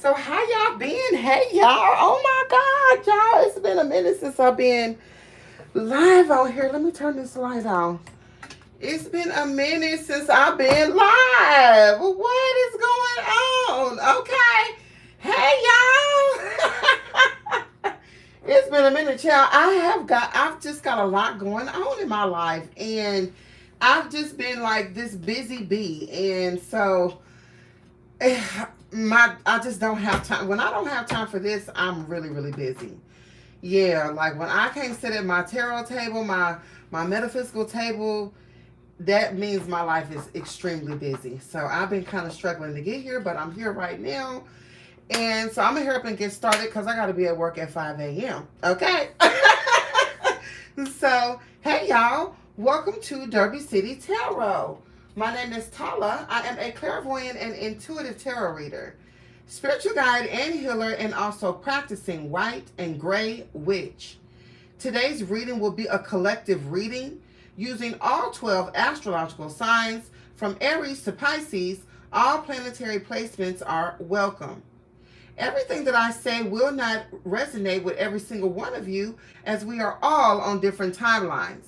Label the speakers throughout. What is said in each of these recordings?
Speaker 1: So how y'all been? Hey y'all. Oh my God, y'all. It's been a minute since I've been live out here. Let me turn this light on. It's been a minute since I've been live. What is going on? Okay. Hey y'all. It's been a minute, y'all. I've just got a lot going on in my life. And I've just been like this busy bee. And so I just don't have time. When I don't have time for this, I'm really, really busy. Yeah, like when I can't sit at my tarot table, my metaphysical table, that means my life is extremely busy. So I've been kind of struggling to get here, but I'm here right now. And so I'm gonna hurry up and get started because I gotta be at work at 5 a.m. Okay. So hey y'all, welcome to Derby City Tarot. My name is Tala. I am a clairvoyant and intuitive tarot reader, spiritual guide and healer, and also practicing white and gray witch. Today's reading will be a collective reading using all 12 astrological signs from Aries to Pisces. All planetary placements are welcome. Everything that I say will not resonate with every single one of you, as we are all on different timelines.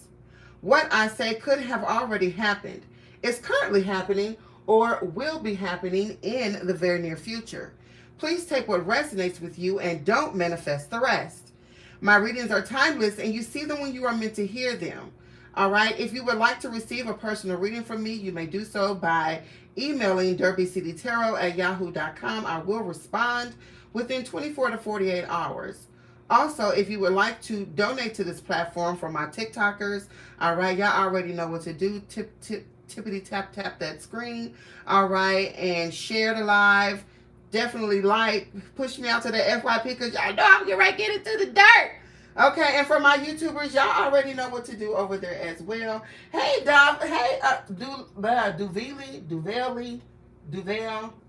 Speaker 1: What I say could have already happened, is currently happening, or will be happening in the very near future. Please take what resonates with you and don't manifest the rest. My readings are timeless and you see them when you are meant to hear them. All right, if you would like to receive a personal reading from me, you may do so by emailing DerbyCityTarot@yahoo.com. I will respond within 24 to 48 hours. Also, if you would like to donate to this platform for my TikTokers, all right, y'all already know what to do. Tippity tap that screen, all right, and share the live. Definitely like, push me out to the FYP because y'all know I'm getting ready to get into the dirt. Okay, and for my YouTubers, y'all already know what to do over there as well. Hey, Duvel.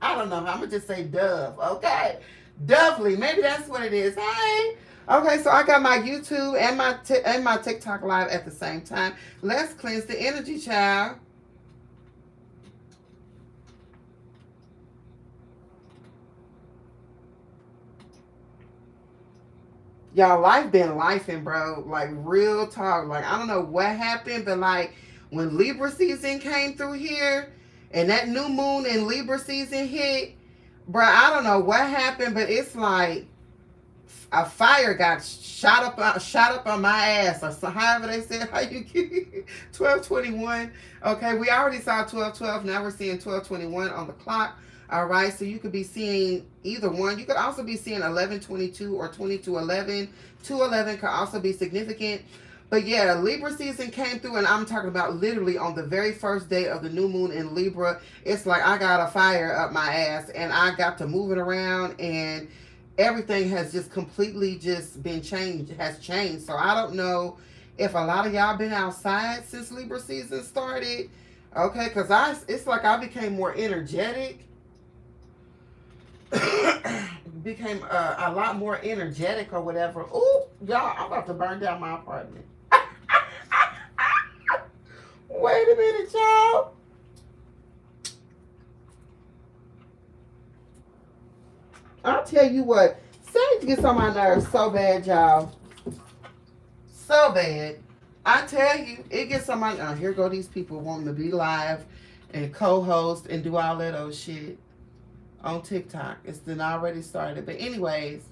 Speaker 1: I don't know. I'm gonna just say Dove. Okay, Dovely. Maybe that's what it is. Hey. Okay, so I got my YouTube and my TikTok live at the same time. Let's cleanse the energy, child. Y'all, life been lifing, bro. Like, real talk. Like, I don't know what happened, but like when Libra season came through here and that new moon in Libra season hit, bro, I don't know what happened, but it's like a fire got shot up on my ass, or so, however they said how you get 1221. Okay, we already saw 1212. Now we're seeing 1221 on the clock. All right, so you could be seeing either one. You could also be seeing 1122 or 2211. 211 could also be significant. But yeah, Libra season came through, and I'm talking about literally on the very first day of the new moon in Libra. It's like I got a fire up my ass, and I got to move it around, and everything has just completely just been changed, has changed. So I don't know if a lot of y'all been outside since Libra season started. Okay, because it's like I became more energetic. Became a lot more energetic or whatever. Ooh, y'all, I'm about to burn down my apartment. Wait a minute, y'all. I'll tell you what, Sage gets on my nerves so bad, y'all. So bad. I tell you, it gets on my here go these people wanting to be live and co-host and do all that old shit on TikTok. It's been already started. But anyways,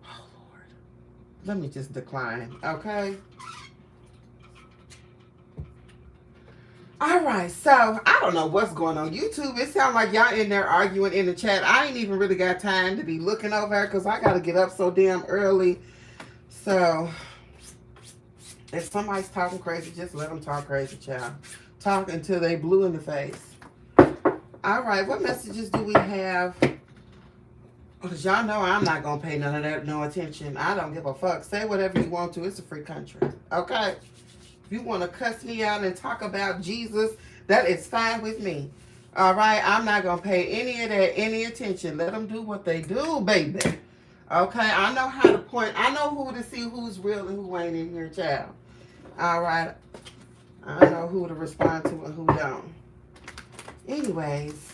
Speaker 1: oh Lord, let me just decline, okay? All right, so I don't know what's going on YouTube. It sounds like y'all in there arguing in the chat. I ain't even really got time to be looking over there because I got to get up so damn early. So if somebody's talking crazy, just let them talk crazy, child. Talk until they blue in the face. All right, what messages do we have? Because y'all know I'm not going to pay none of that, no attention. I don't give a fuck. Say whatever you want to. It's a free country. Okay? If you want to cuss me out and talk about Jesus, that is fine with me. All right? I'm not going to pay any of that, any attention. Let them do what they do, baby. Okay? I know how to point. I know who to see who's real and who ain't in here, child. All right? I know who to respond to and who don't. Anyways,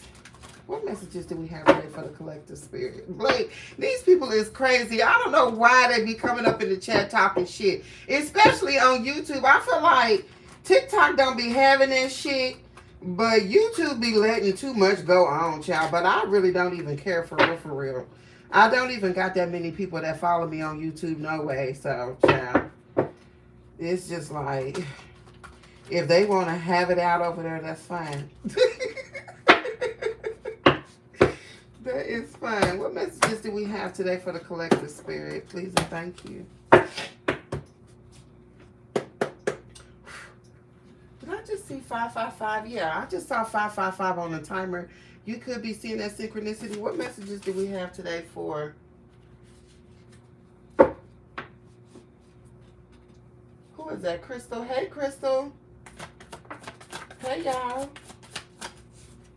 Speaker 1: What messages do we have today for the collective spirit? Blake, these people is crazy. I don't know why they be coming up in the chat talking shit. Especially on YouTube. I feel like TikTok don't be having that shit. But YouTube be letting too much go on, child. But I really don't even care for real, for real. I don't even got that many people that follow me on YouTube, no way. So, child, it's just like, if they want to have it out over there, that's fine. That is fine. What messages do we have today for the collective spirit? Please and thank you. Did I just see 555? Yeah, I just saw 555 on the timer. You could be seeing that synchronicity. What messages do we have today for? Who is that? Crystal. Hey, Crystal. Hey, y'all.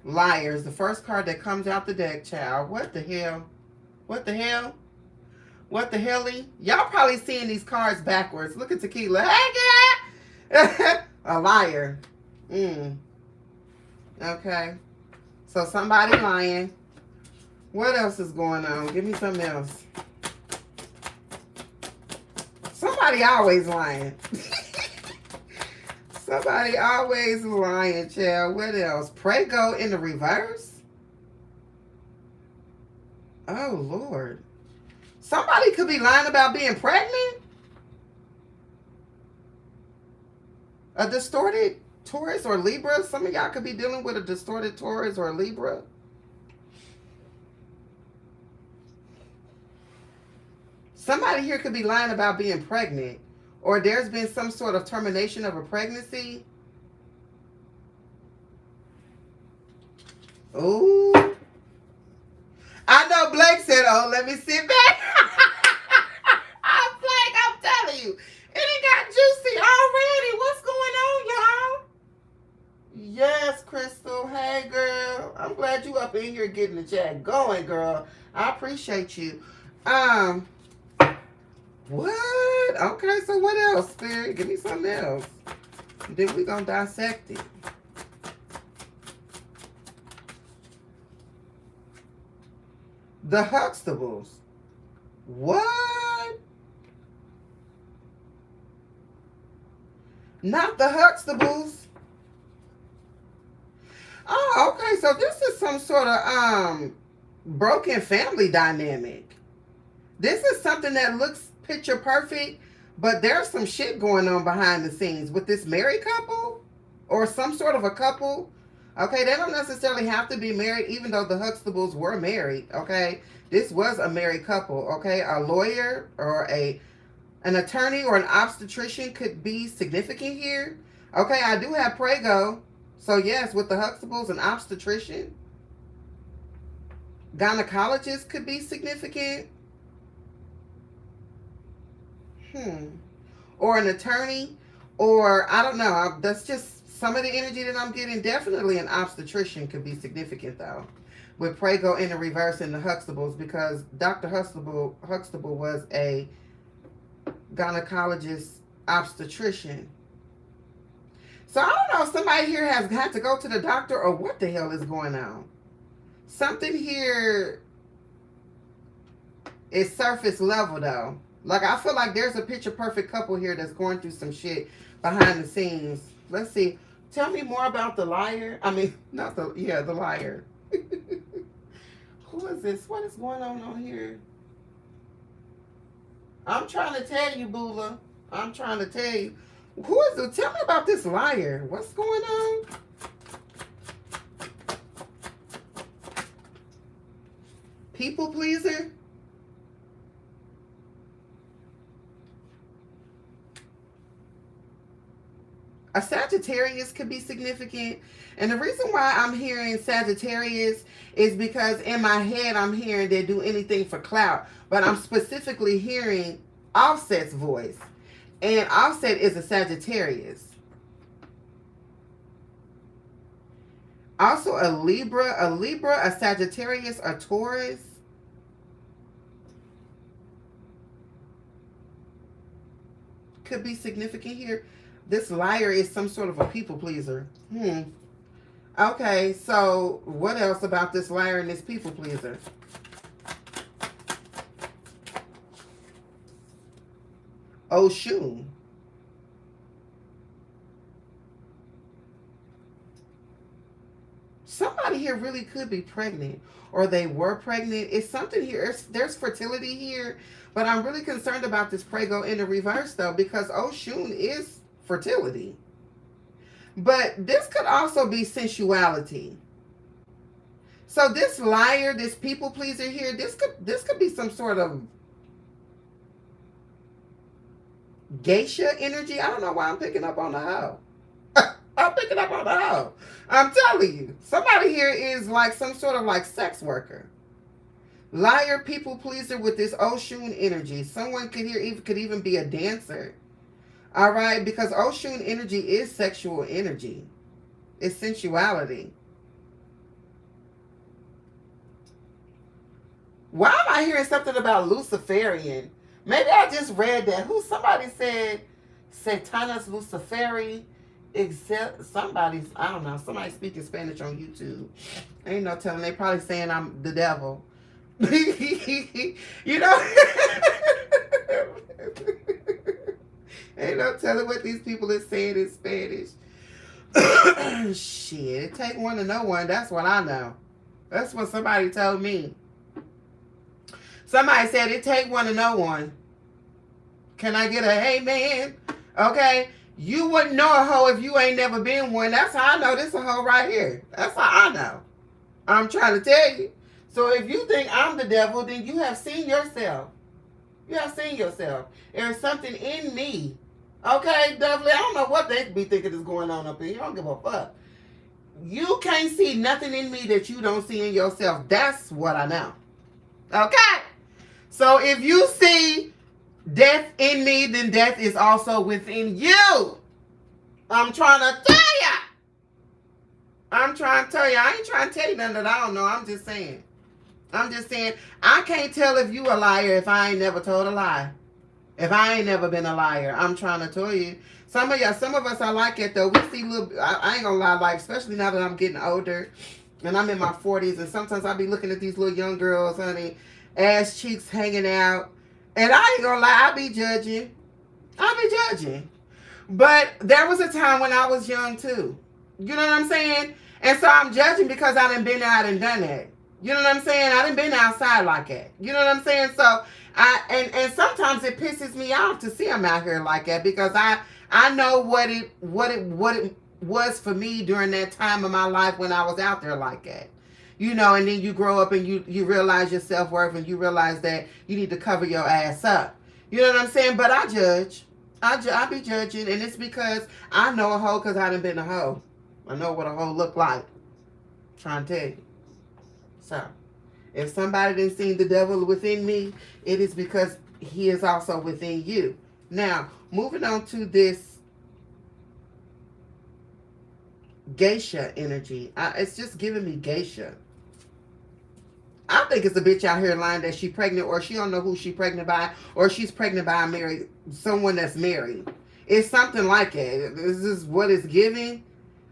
Speaker 1: Liars. The first card that comes out the deck, child. What the hell? What the hell? What the helly? Y'all probably seeing these cards backwards. Look at Tequila. Hey, girl. A liar. Okay. So somebody lying. What else is going on? Give me something else. Somebody always lying. Somebody always lying, child. What else? Prego in the reverse? Oh, Lord. Somebody could be lying about being pregnant? A distorted Taurus or Libra? Some of y'all could be dealing with a distorted Taurus or Libra. Somebody here could be lying about being pregnant. Or there's been some sort of termination of a pregnancy. Ooh. I know Blake said, oh, let me sit back. I'm Blake, I'm telling you. It got juicy already. What's going on, y'all? Yes, Crystal. Hey, girl. I'm glad you up in here getting the chat going, girl. I appreciate you. What? Okay, so what else, Spirit? Give me something else. Then we're going to dissect it. The Huxtables. What? Not the Huxtables. Oh, okay. So this is some sort of broken family dynamic. This is something that looks picture perfect, but there's some shit going on behind the scenes with this married couple or some sort of a couple. Okay, they don't necessarily have to be married, even though the Huxtables were married. Okay, this was a married couple. Okay, a lawyer or an attorney or an obstetrician could be significant here. Okay, I do have Prego. So yes, with the Huxtables, an obstetrician. Gynecologist could be significant. Or an attorney, or I don't know. That's just some of the energy that I'm getting. Definitely an obstetrician could be significant though. With Prego in the reverse and the Huxtables, because Dr. Huxtable was a gynecologist obstetrician. So I don't know if somebody here has had to go to the doctor or what the hell is going on. Something here is surface level though. Like, I feel like there's a picture perfect couple here that's going through some shit behind the scenes. Let's see. Tell me more about the liar. I mean, not the, yeah, the liar. Who is this? What is going on here? I'm trying to tell you, Bula. I'm trying to tell you. Who is it? Tell me about this liar. What's going on? People pleaser? A Sagittarius could be significant. And the reason why I'm hearing Sagittarius is because in my head I'm hearing they do anything for clout. But I'm specifically hearing Offset's voice. And Offset is a Sagittarius. Also a Libra, a Sagittarius, a Taurus. Could be significant here. This liar is some sort of a people pleaser. Okay, so what else about this liar and this people pleaser? Oshun. Somebody here really could be pregnant, or they were pregnant. It's something here. There's fertility here, but I'm really concerned about this prego in the reverse, though, because Oshun is fertility. But this could also be sensuality. So this liar, this people pleaser here, this could be some sort of geisha energy. I don't know why I'm picking up on the hoe. I'm picking up on the hoe. I'm telling you, somebody here is like some sort of like sex worker. Liar, people pleaser with this Oshun energy. Someone could even be a dancer. All right, because Oshun energy is sexual energy. It's sensuality. Why am I hearing something about Luciferian? Maybe I just read that. Somebody said Satanus Luciferi. Except somebody's, I don't know, somebody speaking Spanish on YouTube. Ain't no telling. They probably saying I'm the devil. You know? Ain't no telling what these people are saying in Spanish. Shit, it take one to know one. That's what I know. That's what somebody told me. Somebody said it take one to know one. Can I get a hey man? Okay. You wouldn't know a hoe if you ain't never been one. That's how I know this a hoe right here. That's how I know. I'm trying to tell you. So if you think I'm the devil, then you have seen yourself. You have seen yourself. There's something in me. Okay, Dudley, I don't know what they be thinking is going on up here. You don't give a fuck. You can't see nothing in me that you don't see in yourself. That's what I know. Okay? So if you see death in me, then death is also within you. I'm trying to tell ya. I'm trying to tell you. I ain't trying to tell you nothing that I don't know. I'm just saying. I can't tell if you a liar if I ain't never told a lie. If I ain't never been a liar. I'm trying to tell you. Some of us are like it though. We see little, I ain't gonna lie, like, especially now that I'm getting older and I'm in my 40s, and sometimes I be looking at these little young girls, honey, ass cheeks hanging out. And I ain't gonna lie, I be judging. But there was a time when I was young too. You know what I'm saying? And so I'm judging because I done been out and done that. You know what I'm saying? I done been outside like that. You know what I'm saying? So and sometimes it pisses me off to see them out here like that, because I know what it was for me during that time of my life when I was out there like that. You know, and then you grow up and you realize your self-worth, and you realize that you need to cover your ass up. You know what I'm saying? But I judge. I be judging, and it's because I know a hoe because I done been a hoe. I know what a hoe look like. I'm trying to tell you. So, if somebody didn't see the devil within me, it is because he is also within you. Now, moving on to this geisha energy. It's just giving me geisha. I think it's a bitch out here lying that she pregnant, or she don't know who she pregnant by, or she's pregnant by someone that's married. It's something like it. This is what it's giving.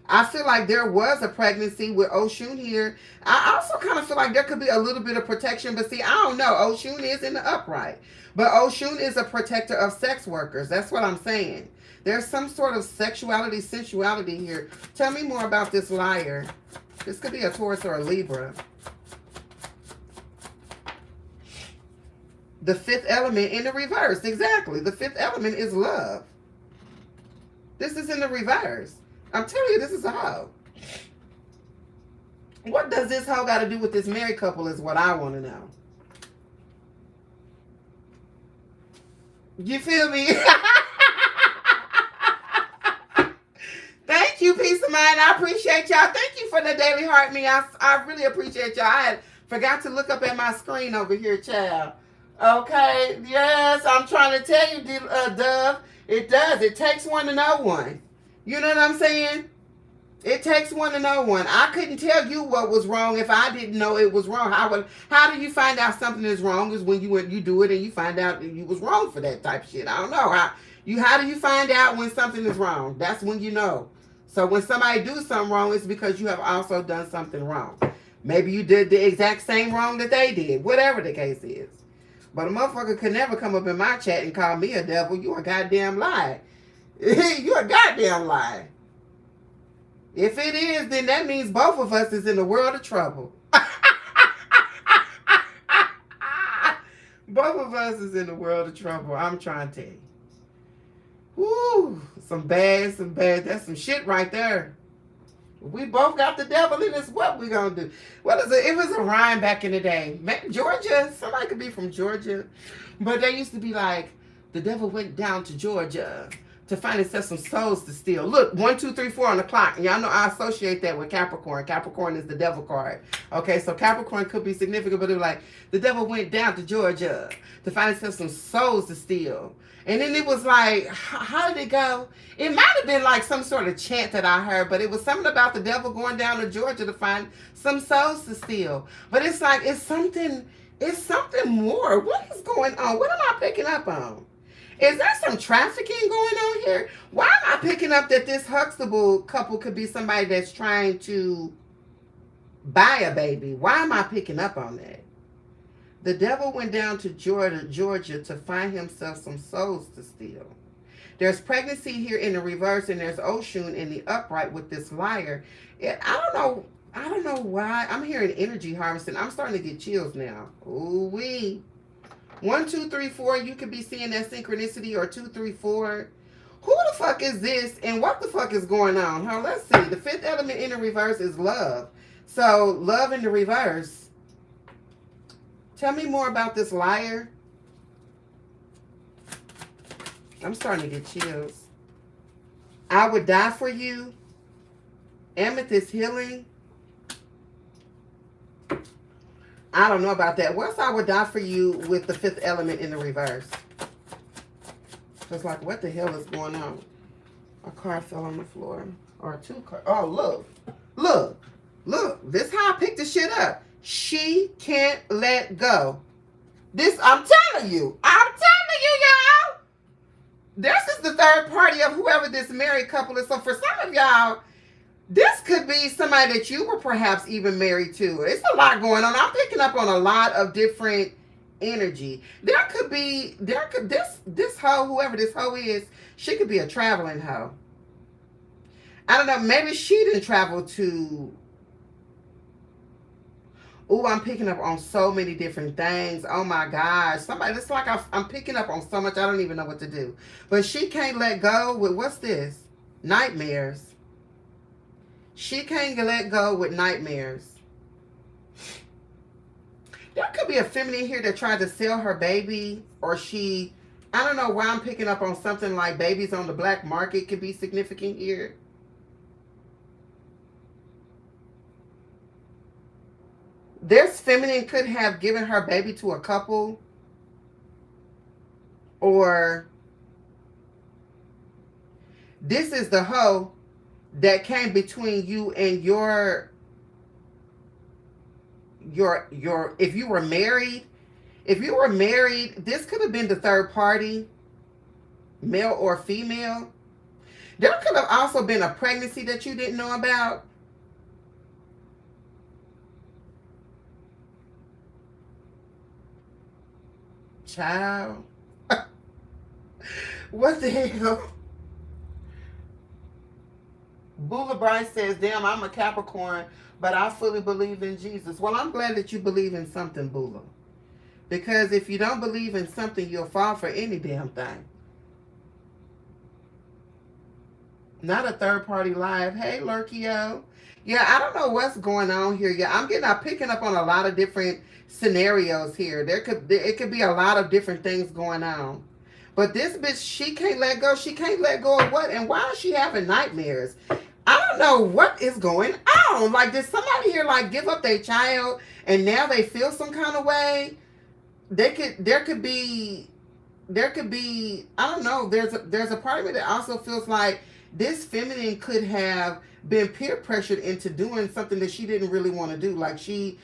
Speaker 1: I feel like there was a pregnancy with Oshun here. I also kind of feel like there could be a little bit of protection, but see, I don't know. Oshun is in the upright, but Oshun is a protector of sex workers. That's what I'm saying. There's some sort of sexuality, sensuality here. Tell me more about this liar. This could be a Taurus or a Libra. The fifth element in the reverse. Exactly. The fifth element is love. This is in the reverse. I'm telling you, this is a hoe. What does this hoe got to do with this married couple is what I want to know. You feel me? Thank you, Peace of Mind. I appreciate y'all. Thank you for the daily heart me. I really appreciate y'all. I had forgot to look up at my screen over here, child. Okay, yes, I'm trying to tell you, Dove. It does. It takes one to know one. You know what I'm saying? It takes one to know one. I couldn't tell you what was wrong if I didn't know it was wrong. How do you find out something is wrong? Is when you do it and you find out that you was wrong for that type of shit. I don't know. How do you find out when something is wrong? That's when you know. So when somebody do something wrong, it's because you have also done something wrong. Maybe you did the exact same wrong that they did, whatever the case is. But a motherfucker could never come up in my chat and call me a devil. You a goddamn lie. You a goddamn lie. If it is, then that means both of us is in a world of trouble. Both of us is in a world of trouble. I'm trying to tell you. Woo, some bad. That's some shit right there. We both got the devil in us. What we gonna do? What is it? It was a rhyme back in the day. Georgia. Somebody could be from Georgia, but they used to be like, the devil went down to Georgia to find himself some souls to steal. Look, 1, 2, 3, 4 on the clock. And y'all know I associate that with Capricorn. Capricorn is the devil card. Okay, so Capricorn could be significant, but it was like, the devil went down to Georgia to find himself some souls to steal. And then it was like, how did it go? It might have been like some sort of chant that I heard, but it was something about the devil going down to Georgia to find some souls to steal. But it's like, it's something more. What is going on? What am I picking up on? Is there some trafficking going on here? Why am I picking up that this Huxtable couple could be somebody that's trying to buy a baby? Why am I picking up on that? The devil went down to Georgia to find himself some souls to steal. There's pregnancy here in the reverse, and there's Oshun in the upright with this liar. I don't know why. I'm hearing energy harvesting. I'm starting to get chills now. Ooh-wee. 1, 2, 3, 4. You could be seeing that synchronicity, or 2, 3, 4. Who the fuck is this, and what the fuck is going on? Huh? Let's see. The fifth element in the reverse is love. So love in the reverse. Tell me more about this liar. I'm starting to get chills. I would die for you. Amethyst healing. I don't know about that. What's I would die for you with the fifth element in the reverse? Just like, what the hell is going on? A card fell on the floor. Or 2 cards. Oh, look. Look. Look. This is how I picked the shit up. She can't let go. This, I'm telling you. I'm telling you, y'all. This is the third party of whoever this married couple is. So for some of y'all, this could be somebody that you were perhaps even married to. It's a lot going on. I'm picking up on a lot of different energy. This hoe, whoever this hoe is, she could be a traveling hoe. I don't know. Maybe she didn't travel to... Ooh, I'm picking up on so many different things. Oh my gosh. Somebody, it's like I'm picking up on so much I don't even know what to do. But she can't let go with, what's this? Nightmares. She can't let go with nightmares. There could be a feminine here that tried to sell her baby, or she, I don't know why I'm picking up on something like babies on the black market could be significant here. This feminine could have given her baby to a couple, or this is the hoe that came between you and your if you were married, this could have been the third party, male or female. There could have also been a pregnancy that you didn't know about. Child. What the hell? Bula Bryce says, damn, I'm a Capricorn, but I fully believe in Jesus. Well, I'm glad that you believe in something, Bula. Because if you don't believe in something, you'll fall for any damn thing. Not a third party live. Hey, Lurkio. Yeah, I don't know what's going on here. Yeah, I'm picking up on a lot of different scenarios here. It could be a lot of different things going on. But this bitch, she can't let go. She can't let go of what? And why is she having nightmares? I don't know what is going on. Like, did somebody here like give up their child and now they feel some kind of way? There could be, I don't know. There's a part of me that also feels like this feminine could have been peer pressured into doing something that she didn't really want to do. Like she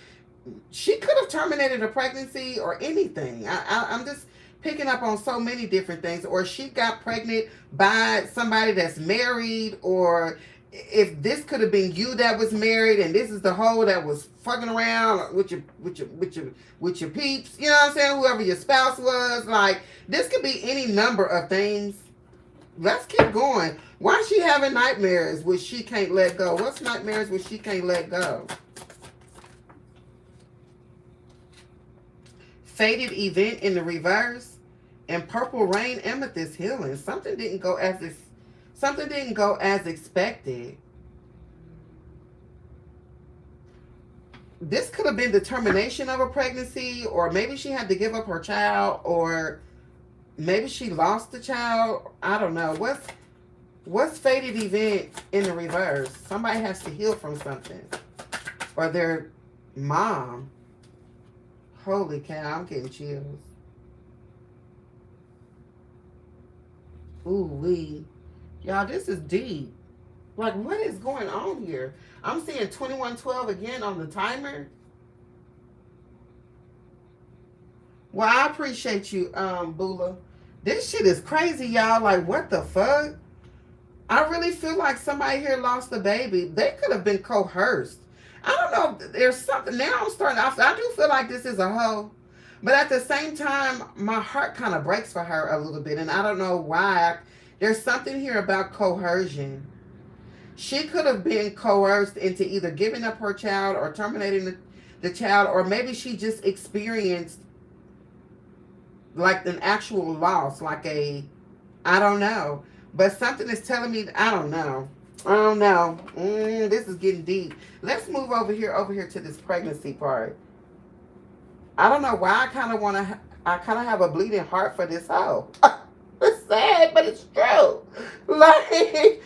Speaker 1: could have terminated a pregnancy or anything. I'm just picking up on so many different things. Or she got pregnant by somebody that's married, or if this could have been you that was married, and this is the hoe that was fucking around with your peeps, you know what I'm saying? Whoever your spouse was, like, this could be any number of things. Let's keep going. Why is she having nightmares which she can't let go? What's nightmares which she can't let go? Fated event in the reverse, and purple rain, amethyst healing. Something didn't go as expected. This could have been the termination of a pregnancy, or maybe she had to give up her child, or maybe she lost the child. I don't know. What's fated event in the reverse? Somebody has to heal from something, or their mom. Holy cow, I'm getting chills. Ooh wee. Y'all, this is deep. Like, what is going on here? I'm seeing 2112 again on the timer. Well, I appreciate you, Bula. This shit is crazy, y'all. Like, what the fuck? I really feel like somebody here lost a baby. They could have been coerced. I don't know. There's something. Now I'm starting off. I do feel like this is a hoe. But at the same time, my heart kind of breaks for her a little bit. And I don't know why. There's something here about coercion. She could have been coerced into either giving up her child or terminating the child. Or maybe she just experienced like an actual loss. Like a, I don't know. But something is telling me, I don't know. I don't know. This is getting deep. Let's move over here to this pregnancy part. I don't know why I kind of have a bleeding heart for this hoe. It's sad, but it's true. Like,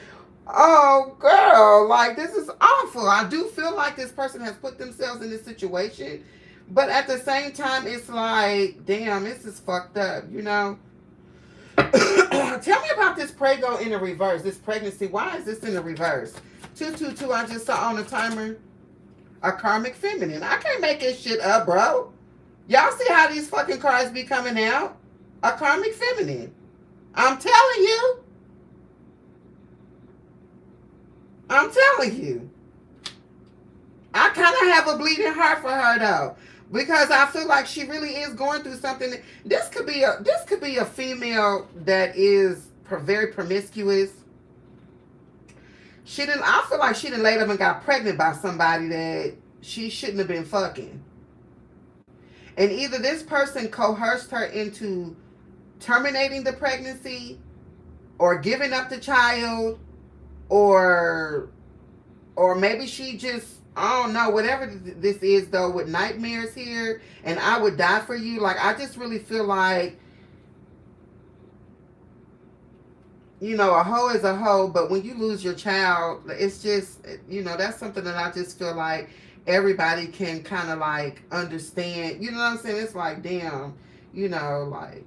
Speaker 1: oh girl, like, this is awful. I do feel like this person has put themselves in this situation, but at the same time, it's like, damn, this is fucked up, you know? Tell me about this prego in the reverse, this pregnancy. Why is this in the reverse? 222, I just saw on the timer. A karmic feminine. I can't make this shit up, bro. Y'all see how these fucking cards be coming out? A karmic feminine. I'm telling you. I'm telling you. I kind of have a bleeding heart for her, though. Because I feel like she really is going through something. This could be a female that is very promiscuous. I feel like she done laid up and got pregnant by somebody that she shouldn't have been fucking. And either this person coerced her into terminating the pregnancy, or giving up the child, or maybe she just, I don't know, whatever this is, though, with nightmares here, and I would die for you. Like, I just really feel like, you know, a hoe is a hoe, but when you lose your child, it's just, you know, that's something that I just feel like everybody can kind of, like, understand. You know what I'm saying? It's like, damn, you know, like,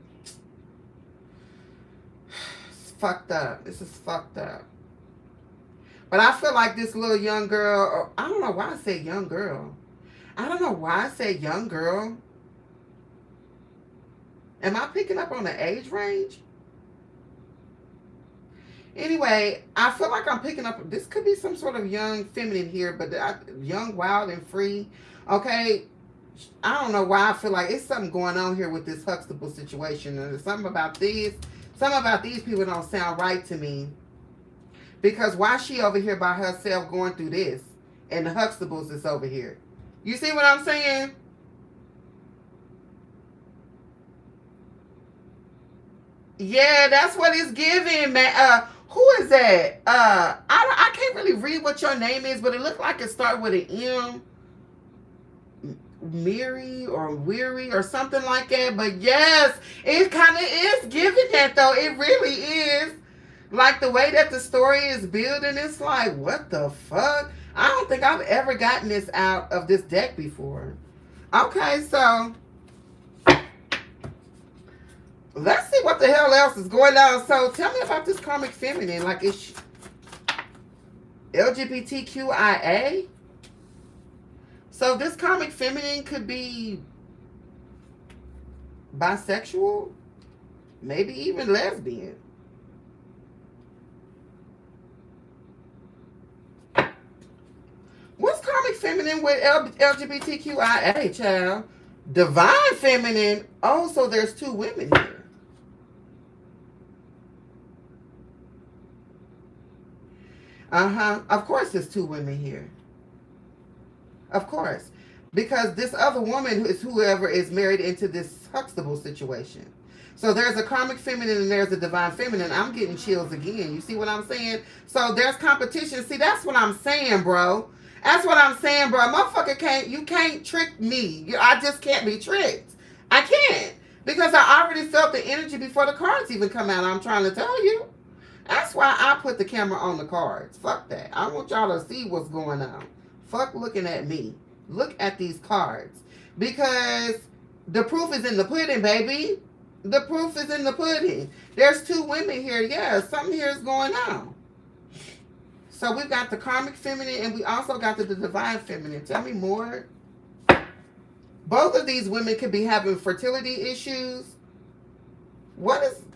Speaker 1: it's fucked up. This is fucked up. But I feel like this little young girl, or I don't know why I say young girl. I don't know why I say young girl. Am I picking up on the age range? Anyway, I feel like I'm picking up, this could be some sort of young feminine here, but young, wild, and free. Okay, I don't know why I feel like it's something going on here with this Huxtable situation. And something about these people don't sound right to me. Because why is she over here by herself going through this? And the Huxtables is over here. You see what I'm saying? Yeah, that's what it's giving, man. Who is that? I can't really read what your name is, but it looked like it started with an M. Miri or Weary or something like that. But yes, it kind of is giving that, though. It really is. Like, the way that the story is building, it's like, what the fuck? I don't think I've ever gotten this out of this deck before. Okay, so let's see what the hell else is going on. So tell me about this karmic feminine. Like, it's LGBTQIA. So this karmic feminine could be bisexual, maybe even lesbian. feminine with LGBTQIA, child. Divine feminine. Oh, so there's two women here. Of course there's two women here. Of course. Because this other woman is whoever is married into this Huxtable situation. So there's a karmic feminine and there's a divine feminine. I'm getting chills again. You see what I'm saying? So there's competition. See, that's what I'm saying, bro. That's what I'm saying, bro. Motherfucker you can't trick me. I just can't be tricked. I can't. Because I already felt the energy before the cards even come out. I'm trying to tell you. That's why I put the camera on the cards. Fuck that. I want y'all to see what's going on. Fuck looking at me. Look at these cards. Because the proof is in the pudding, baby. The proof is in the pudding. There's two women here. Yeah, something here is going on. So we've got the karmic feminine and we also got the divine feminine. Tell me more. Both of these women could be having fertility issues.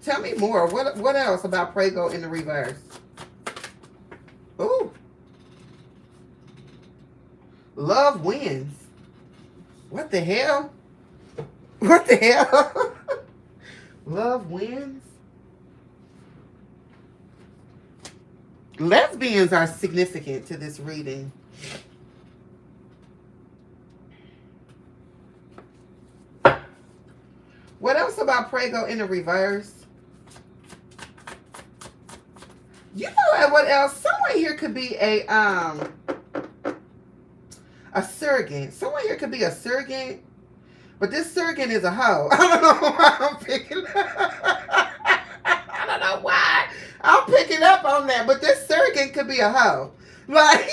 Speaker 1: Tell me more. What else about Prego in the reverse? Ooh. Love wins. What the hell? What the hell? Love wins? Lesbians are significant to this reading. What else about Prego in the reverse? You know what else? Someone here could be a surrogate. Someone here could be a surrogate, but this surrogate is a hoe. I don't know why I'm picking I don't know why I'm picking up on that, but this surrogate could be a hoe. Like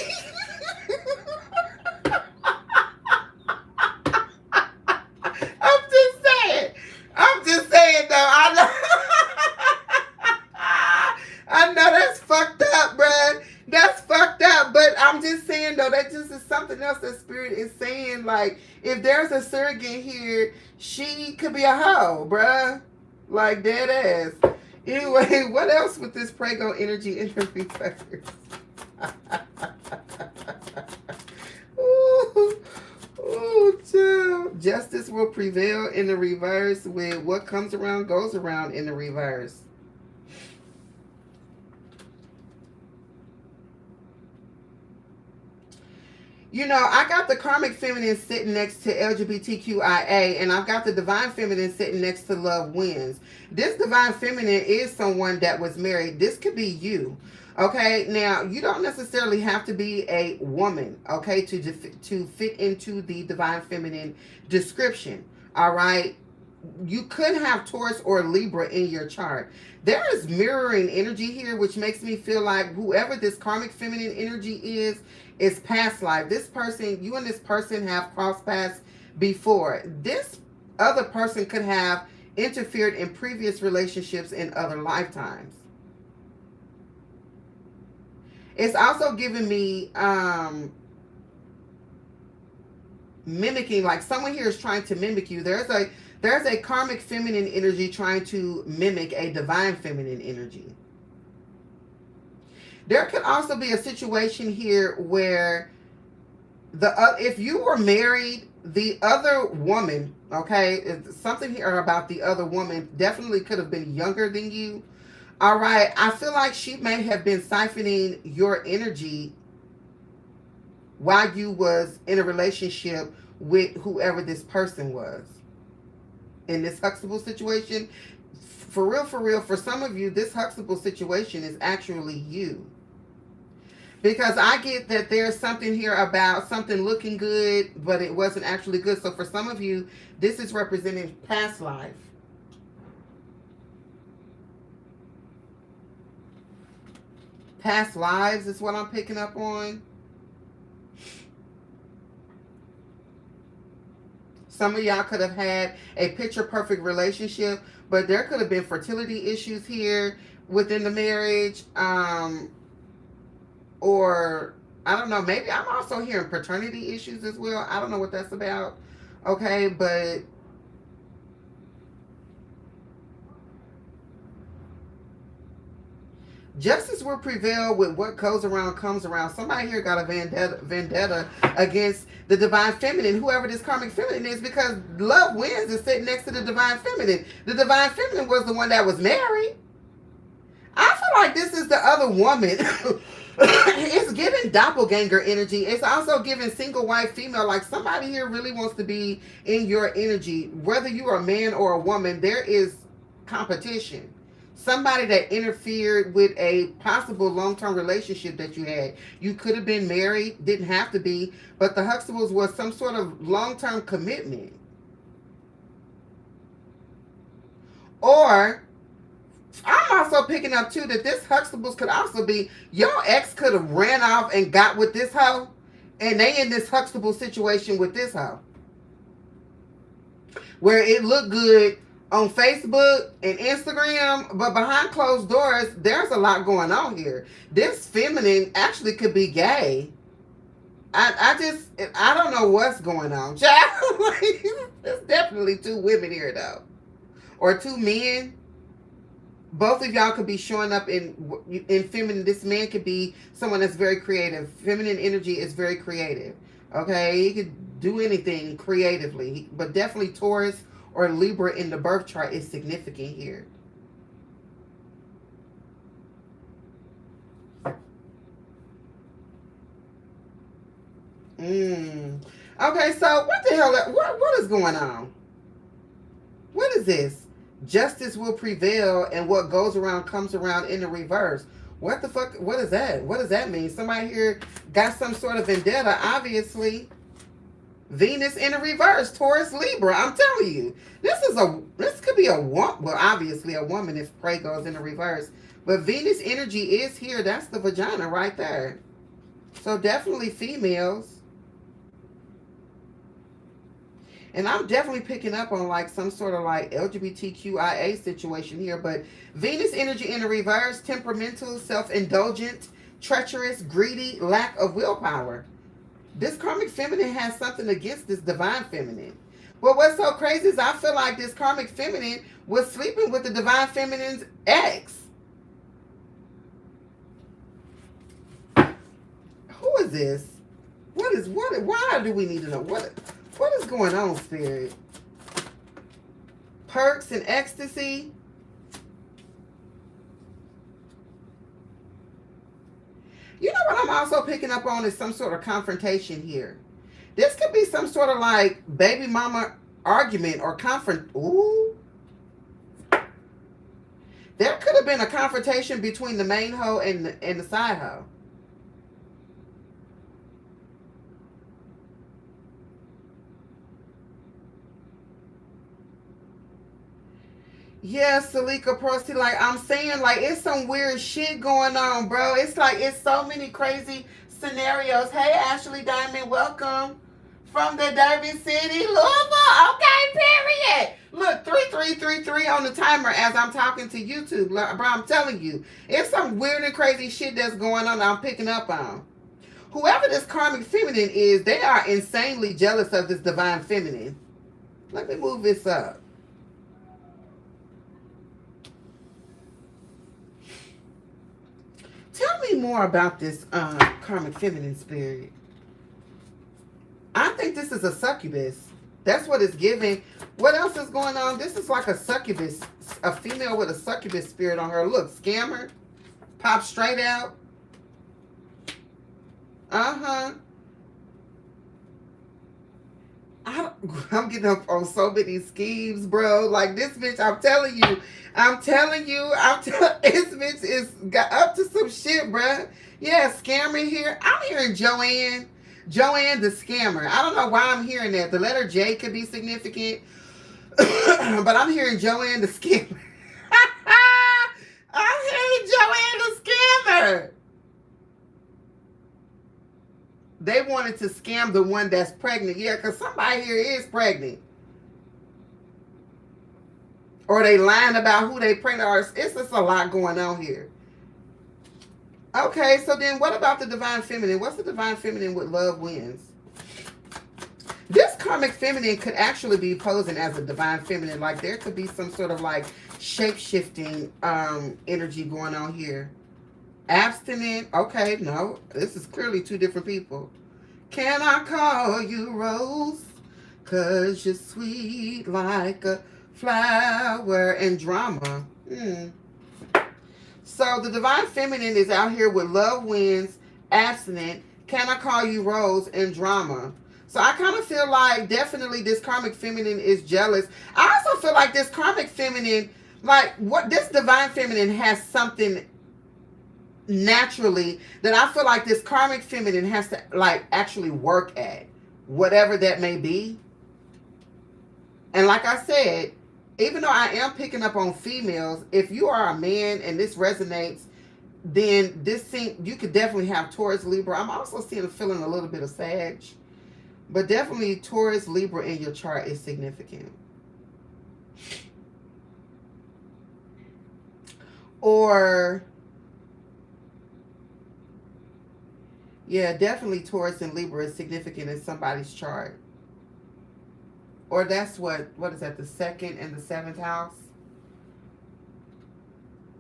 Speaker 1: I'm just saying though. I know that's fucked up, bruh. That's fucked up. But I'm just saying though, that just is something else that Spirit is saying. Like, if there's a surrogate here, she could be a hoe, bruh. Like, dead ass. Anyway, what else with this Prego energy in the reverse? Ooh, child. Justice will prevail in the reverse with what comes around goes around in the reverse. You know, I got the karmic feminine sitting next to LGBTQIA, and I've got the divine feminine sitting next to love wins. This divine feminine is someone that was married. This could be you. Okay, now you don't necessarily have to be a woman, okay, to fit into the divine feminine description. All right, you could have Taurus or Libra in your chart. There is mirroring energy here, which makes me feel like whoever this karmic feminine energy is past life. This person, you and this person have crossed paths before. This other person could have interfered in previous relationships in other lifetimes. It's also giving me mimicking, like someone here is trying to mimic you. There's a karmic feminine energy trying to mimic a divine feminine energy. There could also be a situation here where if you were married, the other woman, okay, something here about the other woman definitely could have been younger than you. All right, I feel like she may have been siphoning your energy while you was in a relationship with whoever this person was. In this Huxtable situation, for real, for some of you, this Huxtable situation is actually you. Because I get that there's something here about something looking good, but it wasn't actually good. So for some of you, this is representing past life. Past lives is what I'm picking up on. Some of y'all could have had a picture-perfect relationship, but there could have been fertility issues here within the marriage. Or, I don't know, maybe I'm also hearing paternity issues as well. I don't know what that's about. Okay, but Justice will prevail with what goes around comes around. Somebody here got a vendetta against the divine feminine, whoever this karmic feminine is, because love wins is sitting next to the divine feminine. The divine feminine was the one that was married. I feel like this is the other woman. It's giving doppelganger energy. It's also giving single white female. Like somebody here really wants to be in your energy. Whether you are a man or a woman, there is competition. Somebody that interfered with a possible long-term relationship that you had. You could have been married, didn't have to be, but the Huxtables was some sort of long-term commitment. Or I'm also picking up too that this Huxtables could also be your ex could have ran off and got with this hoe, and they in this Huxtable situation with this hoe, where it looked good on Facebook and Instagram, but behind closed doors, there's a lot going on here. This feminine actually could be gay. I don't know what's going on. There's definitely two women here though, or two men. Both of y'all could be showing up in feminine. This man could be someone that's very creative. Feminine energy is very creative. Okay, he could do anything creatively, but definitely Taurus or Libra in the birth chart is significant here. Okay, so what the hell? What is going on? What is this? Justice will prevail, and what goes around comes around in the reverse. What the fuck? What is that? What does that mean? Somebody here got some sort of vendetta, obviously. Venus in the reverse, Taurus, Libra. I'm telling you, this could be a woman. Well, obviously a woman if prey goes in the reverse. But Venus energy is here. That's the vagina right there. So definitely females. And I'm definitely picking up on like some sort of like LGBTQIA situation here. But Venus energy in the reverse, temperamental, self-indulgent, treacherous, greedy, lack of willpower. This karmic feminine has something against this divine feminine. But what's so crazy is I feel like this karmic feminine was sleeping with the divine feminine's ex. Who is this? Why do we need to know? What is going on, Spirit? Perks and ecstasy. You know what I'm also picking up on is some sort of confrontation here. This could be some sort of like baby mama argument or Ooh. There could have been a confrontation between the main hoe and the side hoe. Yeah, Salika Prosty, like I'm saying, like it's some weird shit going on, bro. It's like it's so many crazy scenarios. Hey, Ashley Diamond, welcome from the Derby City, Louisville. Okay, period. Look, 3333 on the timer as I'm talking to YouTube, bro. I'm telling you, it's some weird and crazy shit that's going on that I'm picking up on. Whoever this karmic feminine is, they are insanely jealous of this divine feminine. Let me move this up. Tell me more about this karmic feminine spirit. I think this is a succubus. That's what it's giving. What else is going on? This is like a succubus, a female with a succubus spirit on her. Look, scammer, pop straight out. I'm getting up on so many schemes, bro. Like this bitch, I'm telling you, this bitch is got up to some shit, bro. Yeah, scammer here. I'm hearing Joanne the scammer. I don't know why I'm hearing that. The letter J could be significant, but I'm hearing Joanne the scammer. I'm hearing Joanne the scammer. They wanted to scam the one that's pregnant. Yeah, because somebody here is pregnant. Or they lying about who they pregnant are. It's just a lot going on here. Okay, so then what about the divine feminine? What's the divine feminine with love wins? This karmic feminine could actually be posing as a divine feminine. Like there could be some sort of like shape-shifting energy going on here. Abstinent. Okay, no. This is clearly two different people. Can I call you Rose? 'Cause you're sweet like a flower. And drama. So the divine feminine is out here with love wins, abstinent, can I call you Rose, and drama. So I kind of feel like definitely this karmic feminine is jealous. I also feel like this karmic feminine, like what this divine feminine has something naturally that I feel like this karmic feminine has to like actually work at, whatever that may be. And like I said, even though I am picking up on females, if you are a man and this resonates, then this thing, you could definitely have Taurus, Libra. I'm also feeling a little bit of Sag. But definitely Taurus, Libra in your chart is significant. Or, yeah, definitely Taurus and Libra is significant in somebody's chart. Or that's what is that, the 2nd and the 7th house?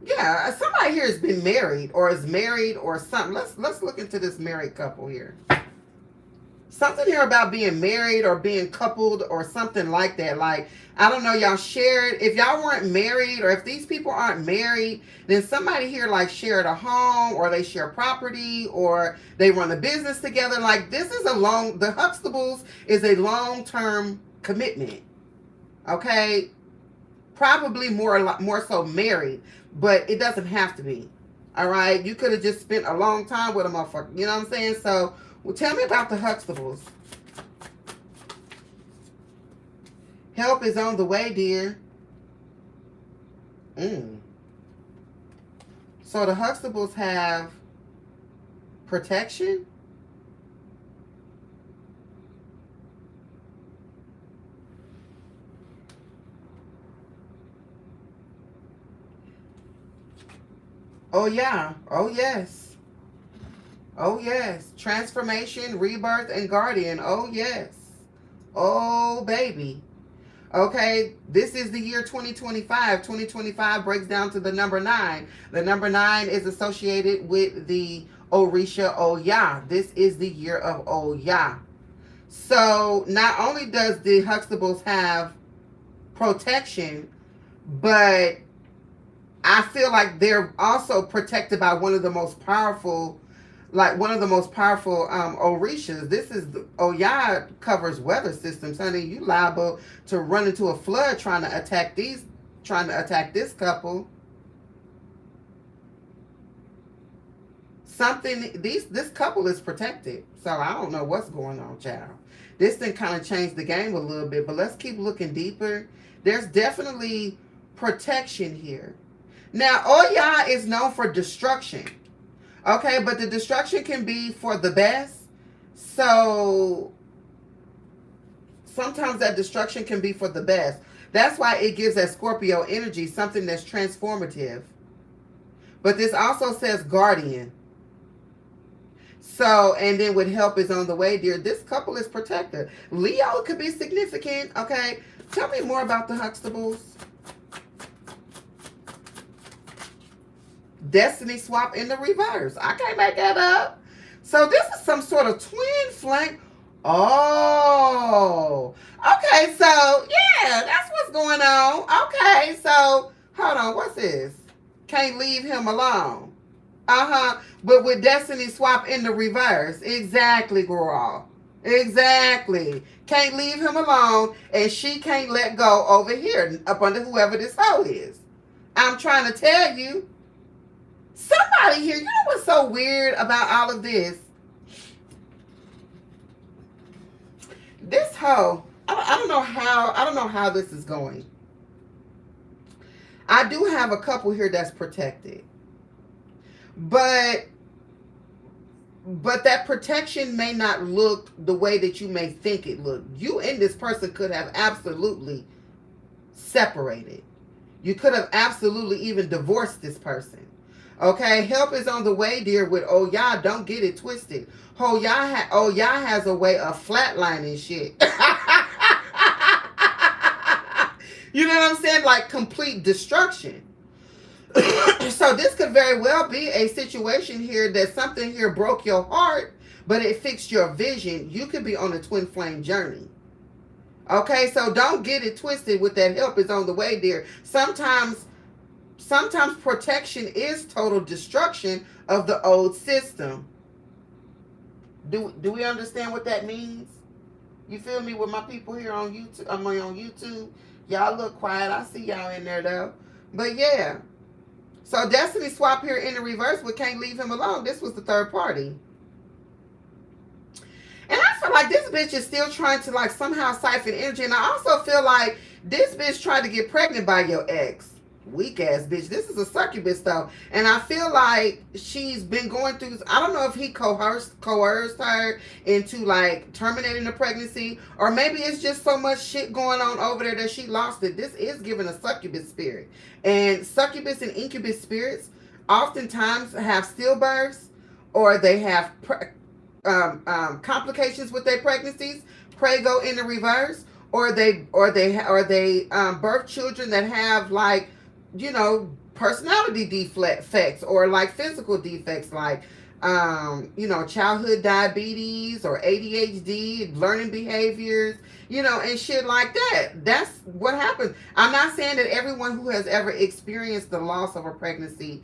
Speaker 1: Yeah, somebody here has been married or is married or something. Let's look into this married couple here. Something here about being married or being coupled or something like that. Like, I don't know, y'all shared. If y'all weren't married or if these people aren't married, then somebody here like shared a home or they share property or they run a business together. Like, this is the Huxtables is a long-term commitment. Okay? Probably more so married, but it doesn't have to be. All right? You could have just spent a long time with a motherfucker. You know what I'm saying? So, well, tell me about the Huxtables. Help is on the way, dear. So the Huxtables have protection? Oh, yeah. Oh, yes. Oh, yes. Transformation, rebirth, and guardian. Oh, yes. Oh, baby. Okay, this is the year 2025. 2025 breaks down to the number 9. The number 9 is associated with the Orisha Oya. This is the year of Oya. So, not only does the Huxtables have protection, but I feel like they're also protected by one of the most powerful, Orishas. This is, Oya covers weather systems, honey. You liable to run into a flood trying to attack this couple. This couple is protected. So I don't know what's going on, child. This thing kind of changed the game a little bit, but let's keep looking deeper. There's definitely protection here. Now, Oya is known for destruction. Okay, but the destruction can be for the best. So, sometimes that destruction can be for the best. That's why it gives that Scorpio energy, something that's transformative. But this also says guardian. So, and then with help is on the way, dear. This couple is protected. Leo could be significant. Okay, tell me more about the Huxtables. Destiny swap in the reverse. I can't make that up. So this is some sort of twin flame. Oh. Okay, so yeah, that's what's going on. Okay, so hold on, what's this? Can't leave him alone. But with destiny swap in the reverse. Exactly, girl. Exactly. Can't leave him alone, and she can't let go over here up under whoever this hoe is. I'm trying to tell you. Somebody here, you know what's so weird about all of this? This hoe, I don't know how this is going. I do have a couple here that's protected. But that protection may not look the way that you may think it looked. You and this person could have absolutely separated. You could have absolutely even divorced this person. Okay, help is on the way, dear, with Oya. Don't get it twisted. Oya has a way of flatlining shit. You know what I'm saying? Like complete destruction. So this could very well be a situation here that something here broke your heart, but it fixed your vision. You could be on a twin flame journey. Okay, so don't get it twisted with that help is on the way, dear. Sometimes protection is total destruction of the old system. Do we understand what that means? You feel me with my people here on YouTube? I'm on YouTube. Y'all look quiet. I see y'all in there though. But yeah. So Destiny swap here in the reverse, but can't leave him alone. This was the third party. And I feel like this bitch is still trying to like somehow siphon energy. And I also feel like this bitch tried to get pregnant by your ex. Weak ass bitch. This is a succubus though. And I feel like she's been going through, I don't know if he coerced her into like terminating the pregnancy, or maybe it's just so much shit going on over there that she lost it. This is giving a succubus spirit. And succubus and incubus spirits oftentimes have stillbirths, or they have complications with their pregnancies. Pray go in the reverse, or they birth children that have like, you know, personality defects or like physical defects, like you know, childhood diabetes or ADHD, learning behaviors, you know, and shit like that. That's what happens. I'm not saying that everyone who has ever experienced the loss of a pregnancy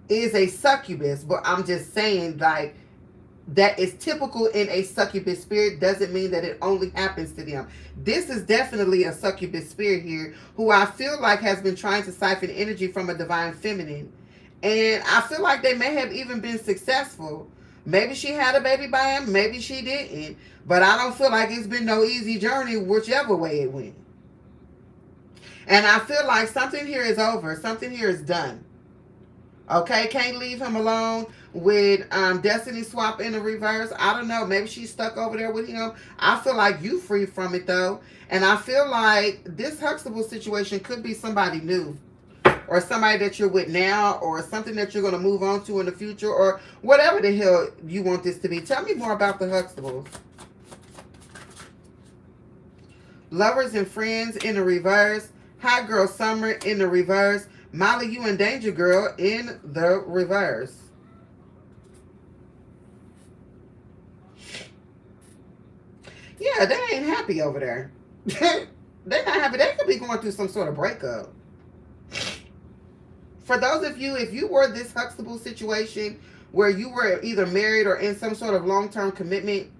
Speaker 1: is a succubus, but I'm just saying like that is typical in a succubus spirit doesn't mean that it only happens to them. This is definitely a succubus spirit here who I feel like has been trying to siphon energy from a divine feminine. And I feel like they may have even been successful. Maybe she had a baby by him, maybe she didn't. But I don't feel like it's been no easy journey whichever way it went. And I feel like something here is over. Something here is done. Okay, can't leave him alone with Destiny swap in the reverse. I don't know. Maybe she's stuck over there with him. I feel like you free from it though. And I feel like this Huxtable situation could be somebody new, or somebody that you're with now, or something that you're going to move on to in the future, or whatever the hell you want this to be. Tell me more about the Huxtables. Lovers and friends in the reverse. Hot girl summer in the reverse. Molly, you in danger, girl, in the reverse. Yeah, they ain't happy over there. They're not happy. They could be going through some sort of breakup. For those of you, if you were this Huxtable situation where you were either married or in some sort of long-term commitment,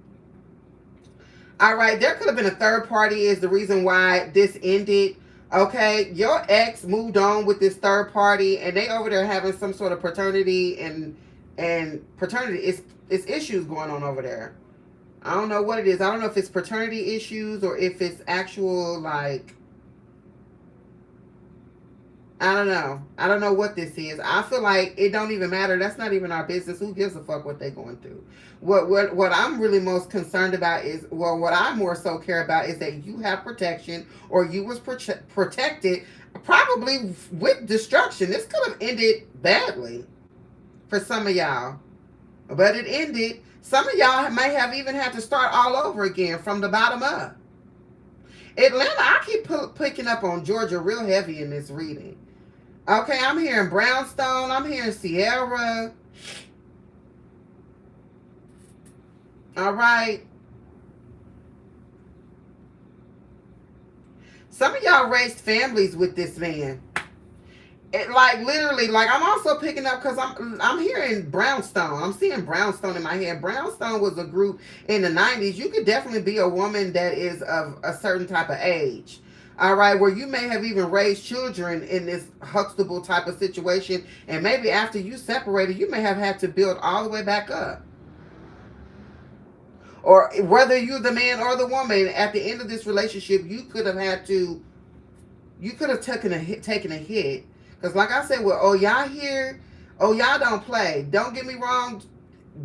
Speaker 1: all right, there could have been a third party is the reason why this ended. Okay, your ex moved on with this third party, and they over there having some sort of paternity and paternity. It's issues going on over there. I don't know what it is. I don't know if it's paternity issues or if it's actual like, I don't know. I don't know what this is. I feel like it don't even matter. That's not even our business. Who gives a fuck what they're going through? What I'm really most concerned about is, well, what I more so care about is that you have protection, or you was protected, probably with destruction. This could have ended badly for some of y'all, but it ended. Some of y'all may have even had to start all over again from the bottom up. Atlanta, I keep picking up on Georgia real heavy in this reading. Okay, I'm hearing Brownstone. I'm hearing Sierra. All right. Some of y'all raised families with this man. It, like literally, like I'm also picking up because I'm hearing Brownstone. I'm seeing Brownstone in my head. Brownstone was a group in the 90s. You could definitely be a woman that is of a certain type of age. All right, where you may have even raised children in this Huxtable type of situation, and maybe after you separated, you may have had to build all the way back up. Or whether you're the man or the woman, at the end of this relationship, you could have taken a hit. Because like I said, well, oh, y'all here, oh, y'all don't play. Don't get me wrong.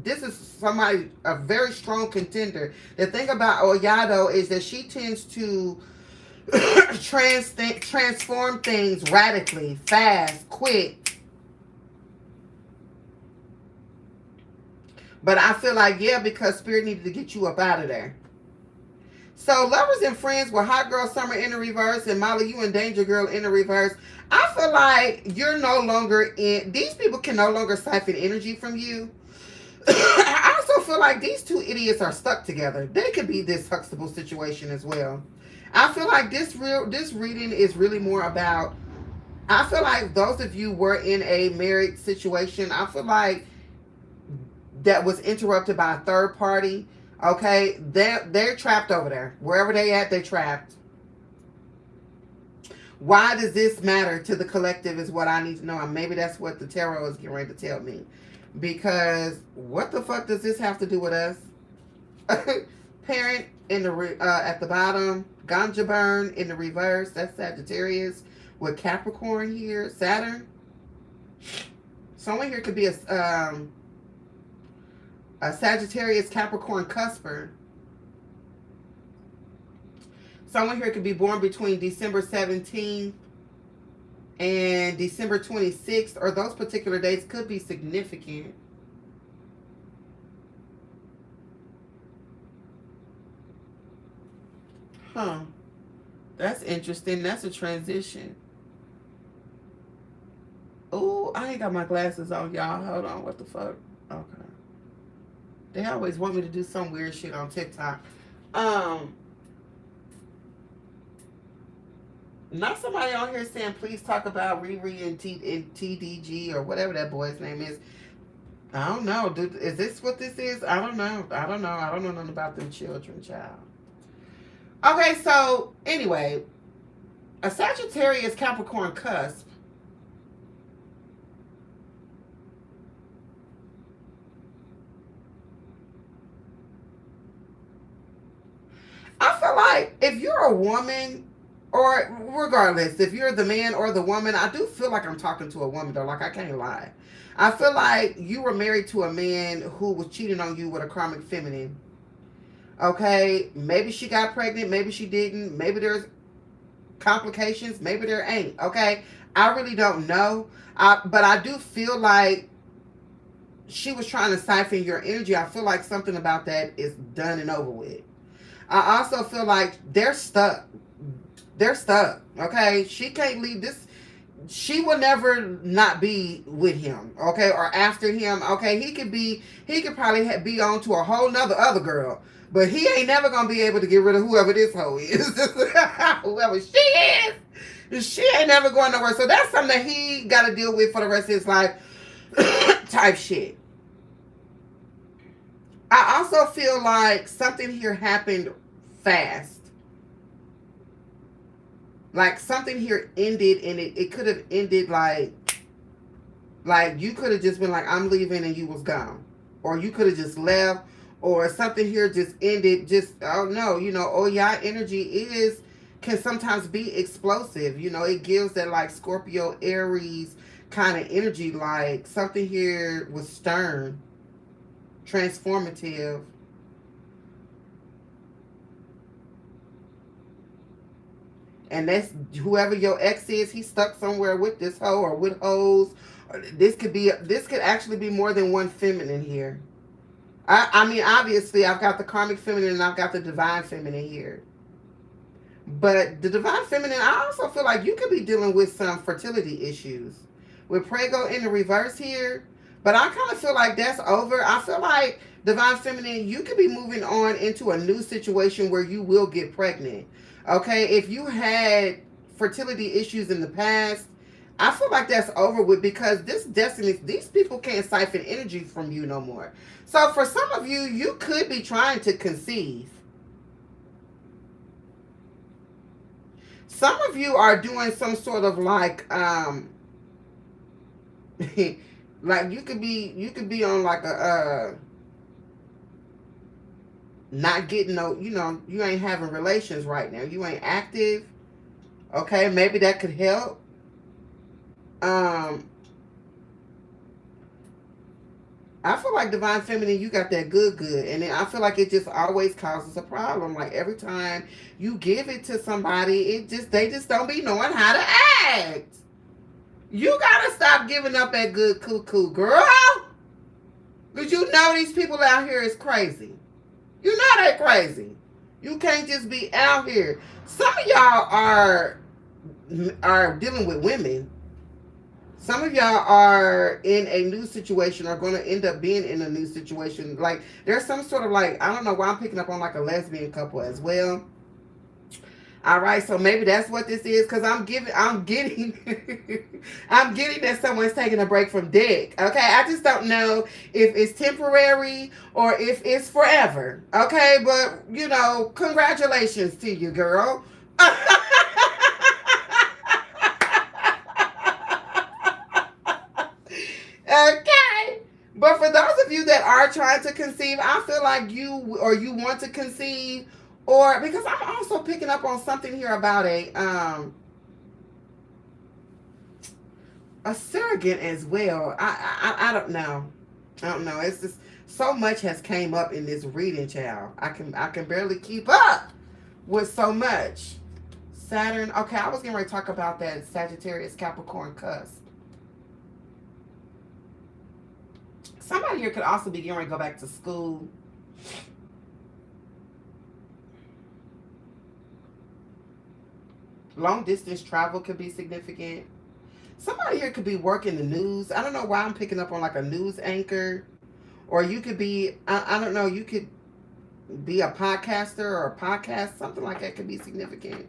Speaker 1: This is somebody, a very strong contender. The thing about Oyado is that she tends to transform things radically, fast, quick. But I feel like, yeah, because Spirit needed to get you up out of there. So lovers and friends with Hot Girl Summer in the reverse and Molly, you and Danger Girl in the reverse. I feel like you're no longer in. These people can no longer siphon energy from you. I also feel like these two idiots are stuck together. They could be this Huxtable situation as well. I feel like this reading is really more about. I feel like those of you were in a married situation. I feel like that was interrupted by a third party. Okay, they're trapped over there. Wherever they at, they're trapped. Why does this matter to the collective is what I need to know. And maybe that's what the tarot is getting ready to tell me. Because what the fuck does this have to do with us? Parent in the at the bottom. Ganja burn in the reverse. That's Sagittarius with Capricorn here. Saturn. Someone here could be a Sagittarius Capricorn cusper. Someone here could be born between December 17th and December 26th, or those particular dates could be significant. Huh. That's interesting. That's a transition. Oh, I ain't got my glasses on, y'all. Hold on. What the fuck? Okay. They always want me to do some weird shit on TikTok. Not somebody on here saying, please talk about Riri and TDG or whatever that boy's name is. I don't know. Dude, is this what this is? I don't know. I don't know nothing about them children, child. Okay, so anyway, a Sagittarius Capricorn cusp. I feel like if you're a woman, or regardless, if you're the man or the woman, I do feel like I'm talking to a woman though, like I can't lie. I feel like you were married to a man who was cheating on you with a karmic feminine. Okay, maybe she got pregnant, maybe she didn't, maybe there's complications, maybe there ain't. Okay, I really don't know. But I do feel like she was trying to siphon your energy. I feel like something about that is done and over with. I also feel like they're stuck. They're stuck. Okay, she can't leave this. She will never not be with him. Okay, or after him. Okay, he could probably be on to a whole nother other girl. But he ain't never gonna be able to get rid of whoever this hoe is. Whoever she is. She ain't never going nowhere. So that's something that he got to deal with for the rest of his life. Type shit. I also feel like something here happened fast. Like something here ended, and it could have ended like you could have just been like, I'm leaving, and you was gone. Or you could have just left. Or something here just ended, just, oh no, you know, oh yeah, energy can sometimes be explosive. You know, it gives that like Scorpio, Aries kind of energy, like something here was stern, transformative. And that's whoever your ex is, he's stuck somewhere with this hoe or with hoes. This could actually be more than one feminine here. I mean, obviously, I've got the karmic feminine and I've got the divine feminine here. But the divine feminine, I also feel like you could be dealing with some fertility issues. With Prego in the reverse here. But I kind of feel like that's over. I feel like divine feminine, you could be moving on into a new situation where you will get pregnant. Okay? If you had fertility issues in the past, I feel like that's over with, because these people can't siphon energy from you no more. So for some of you, you could be trying to conceive. Some of you are doing some sort of like, like you could be on like a, not getting no, you know, you ain't having relations right now. You ain't active. Okay, maybe that could help. I feel like divine feminine, you got that good, and then I feel like it just always causes a problem. Like every time you give it to somebody, they just don't be knowing how to act. You gotta stop giving up that good cuckoo, girl. Because you know these people out here is crazy. You know they're crazy. You can't just be out here. Some of y'all are dealing with women. Some of y'all are in a new situation, or going to end up being in a new situation. Like, there's some sort of, like, I don't know why I'm picking up on like a lesbian couple as well. All right, so maybe that's what this is, because I'm getting I'm getting that someone's taking a break from dick. Okay, I just don't know if it's temporary or if it's forever. Okay, but you know, congratulations to you, girl. Okay. But for those of you that are trying to conceive, I feel like you want to conceive, or because I'm also picking up on something here about a surrogate as well. I don't know. I don't know. It's just so much has came up in this reading, child. I can barely keep up with so much. Saturn. Okay, I was getting ready to talk about that Sagittarius Capricorn cusp. Somebody here could also be getting ready to go back to school. Long distance travel could be significant. Somebody here could be working the news. I don't know why I'm picking up on like a news anchor. Or you could be, I don't know, you could be a podcaster or a podcast. Something like that could be significant.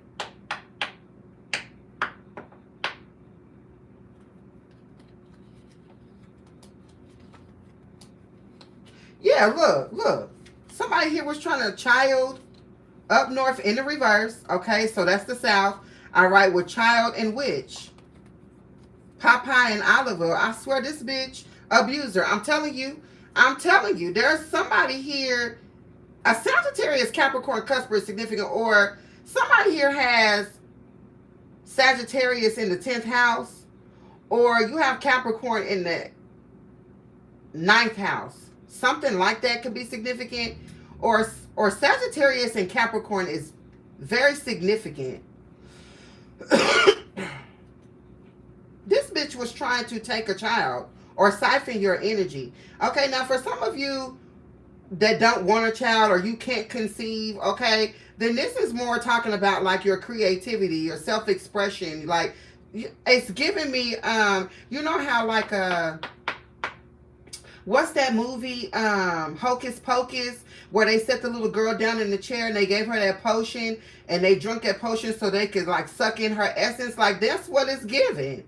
Speaker 1: Yeah, look. Somebody here was trying to child up north in the reverse. Okay, so that's the south. All right, with child and witch. Popeye and Oliver. I swear this bitch abuser. I'm telling you. There's somebody here. A Sagittarius Capricorn cusp is significant, or somebody here has Sagittarius in the 10th house, or you have Capricorn in the 9th house. Something like that could be significant. Or Sagittarius and Capricorn is very significant. This bitch was trying to take a child or siphon your energy. Okay, now for some of you that don't want a child or you can't conceive, okay, then this is more talking about like your creativity, your self-expression. Like, it's giving me, you know how like what's that movie, Hocus Pocus, where they set the little girl down in the chair and they gave her that potion and they drank that potion so they could like suck in her essence? Like, that's what it's giving.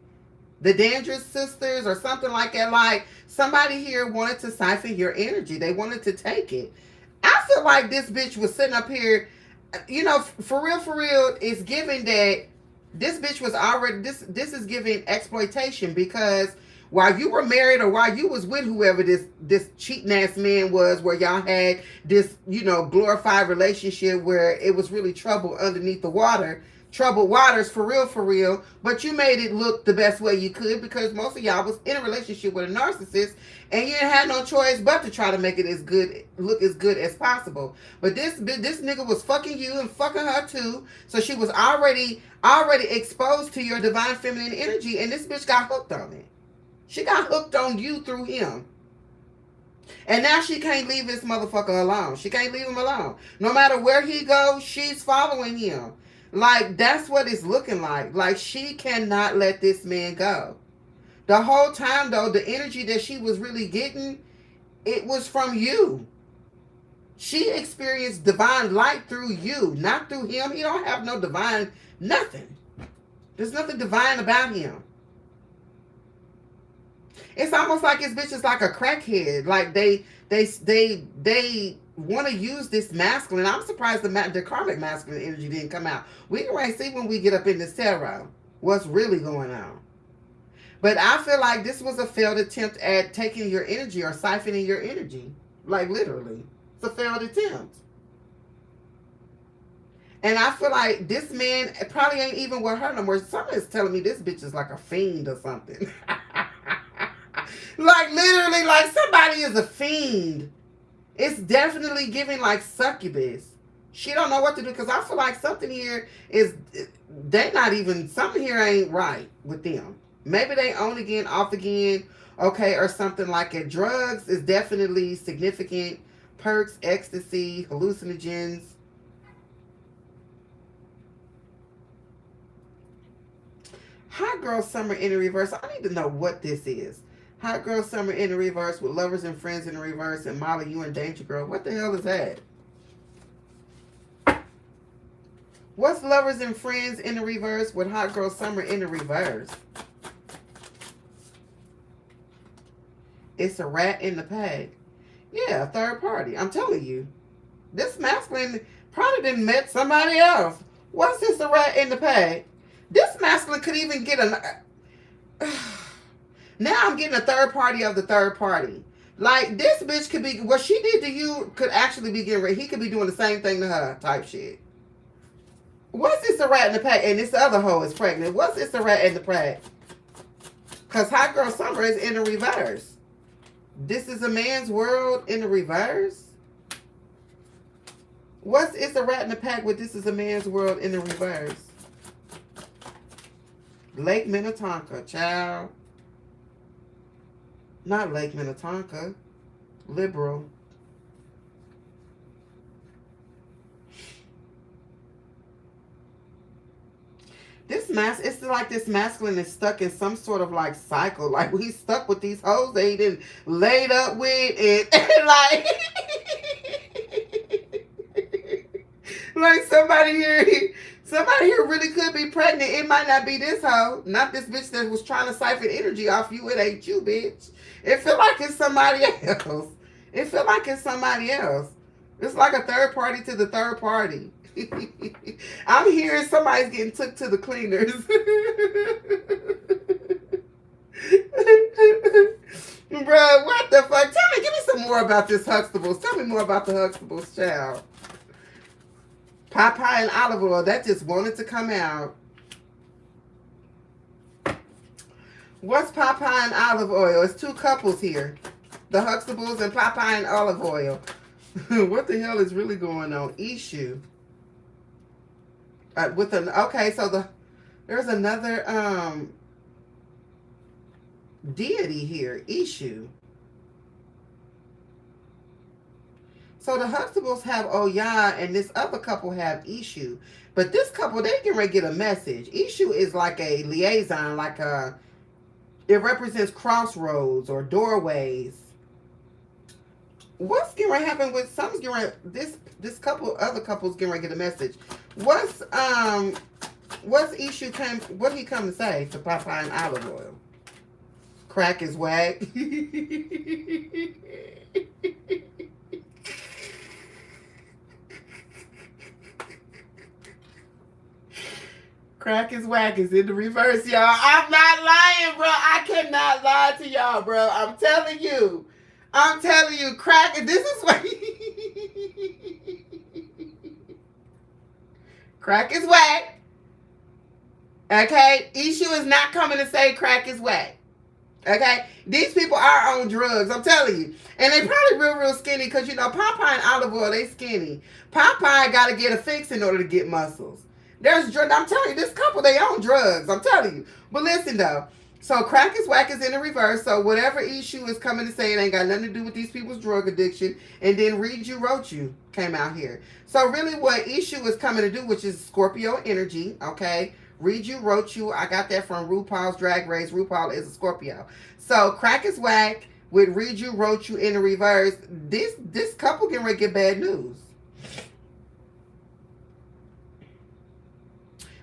Speaker 1: The Dangerous Sisters or something like that. Like, somebody here wanted to siphon your energy. They wanted to take it. I feel like this bitch was sitting up here, you know, for real, it's giving that this bitch was already, this is giving exploitation, because while you were married or while you was with whoever this cheating ass man was, where y'all had this, you know, glorified relationship where it was really trouble underneath the water, troubled waters for real, but you made it look the best way you could, because most of y'all was in a relationship with a narcissist and you didn't have no choice but to try to make it as good, look as good as possible. But this nigga was fucking you and fucking her too, so she was already exposed to your divine feminine energy, and this bitch got hooked on it. She got hooked on you through him. And now she can't leave this motherfucker alone. She can't leave him alone. No matter where he goes, she's following him. Like, that's what it's looking like. Like, she cannot let this man go. The whole time, though, the energy that she was really getting, it was from you. She experienced divine light through you, not through him. He don't have no divine nothing. There's nothing divine about him. It's almost like this bitch is like a crackhead. Like, they want to use this masculine. I'm surprised the karmic masculine energy didn't come out. We can see when we get up in this tarot what's really going on. But I feel like this was a failed attempt at taking your energy or siphoning your energy. Like, literally. It's a failed attempt. And I feel like this man probably ain't even with her no more. Somebody's telling me this bitch is like a fiend or something. Like, literally, like somebody is a fiend. It's definitely giving like succubus. She don't know what to do, because I feel like something here is, they not even, something here ain't right with them. Maybe they on again, off again, okay, or something like it. Drugs is definitely significant. Perks, ecstasy, hallucinogens. Hot girl summer in the reverse. I need to know what this is. Hot girl summer in the reverse with lovers and friends in the reverse, and Molly, you in danger, girl. What the hell is that? What's lovers and friends in the reverse with hot girl summer in the reverse? It's a rat in the pack. Yeah, a third party. I'm telling you. This masculine probably didn't met somebody else. What's this, a rat in the pack? This masculine could even get a... Now I'm getting a third party of the third party. Like, this bitch could be... What she did to you could actually be getting... He could be doing the same thing to her type shit. What's this, a rat in the pack? And this other hoe is pregnant. What's this, a rat in the pack? Because hot girl summer is in the reverse. This is a man's world in the reverse? What's it's a rat in the pack with this is a man's world in the reverse? Lake Minnetonka, child. Not Lake Minnetonka. Liberal. It's like this masculine is stuck in some sort of like cycle. Like he's stuck with these hoes that he didn't laid up with and like like somebody here really could be pregnant. It might not be this hoe, not this bitch that was trying to siphon energy off you. It ain't you, bitch. It feel like it's somebody else. It feel like it's somebody else. It's like a third party to the third party. I'm hearing somebody's getting took to the cleaners. Bro, what the fuck? Give me some more about this Huxtables. Tell me more about the Huxtables, child. Popeye and olive oil, that just wanted to come out. What's Popeye and olive oil? It's two couples here. The Huxtables and Popeye and olive oil. What the hell is really going on? Issue. Okay, so there's another deity here, Issue. So the Huxtables have Oya and this other couple have Issue. But this couple, they can get a message. Issue is like a liaison, it represents crossroads or doorways. What's going to happen with this couple, other couples getting ready to get a message? What's Issue what he come to say to Popeye and olive oil? Crack is whack. Crack is whack is in the reverse, y'all. I'm not lying, bro. I cannot lie to y'all, bro. I'm telling you, crack. This is what crack is whack. Okay, Issue is not coming to say crack is whack. Okay, these people are on drugs. I'm telling you, and they probably real skinny because you know Popeye and olive oil, they skinny. Popeye got to get a fix in order to get muscles. I'm telling you, this couple, they on drugs. I'm telling you. But listen, though. So, crack is whack is in the reverse. So, whatever Issue is coming to say, it ain't got nothing to do with these people's drug addiction. And then Read You, Wrote You came out here. So, really what Issue is coming to do, which is Scorpio energy, okay? Read You, Wrote You. I got that from RuPaul's Drag Race. RuPaul is a Scorpio. So, crack is whack with Read You, Wrote You in the reverse. This couple getting ready to get bad news.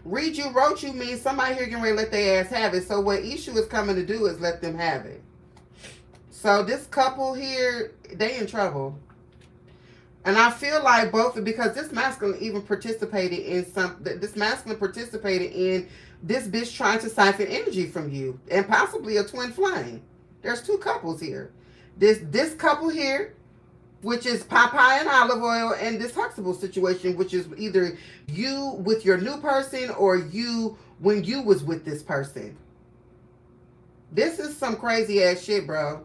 Speaker 1: Read You, Wrote You means somebody here getting ready to let their ass have it. So what Issue is coming to do is let them have it. So this couple here, they in trouble. And I feel like both, because this masculine even participated in this bitch trying to siphon energy from you. And possibly a twin flame. There's two couples here. This couple here, which is Popeye and olive oil, and this Huxtable situation, which is either you with your new person or you when you was with this person. This is some crazy ass shit, bro.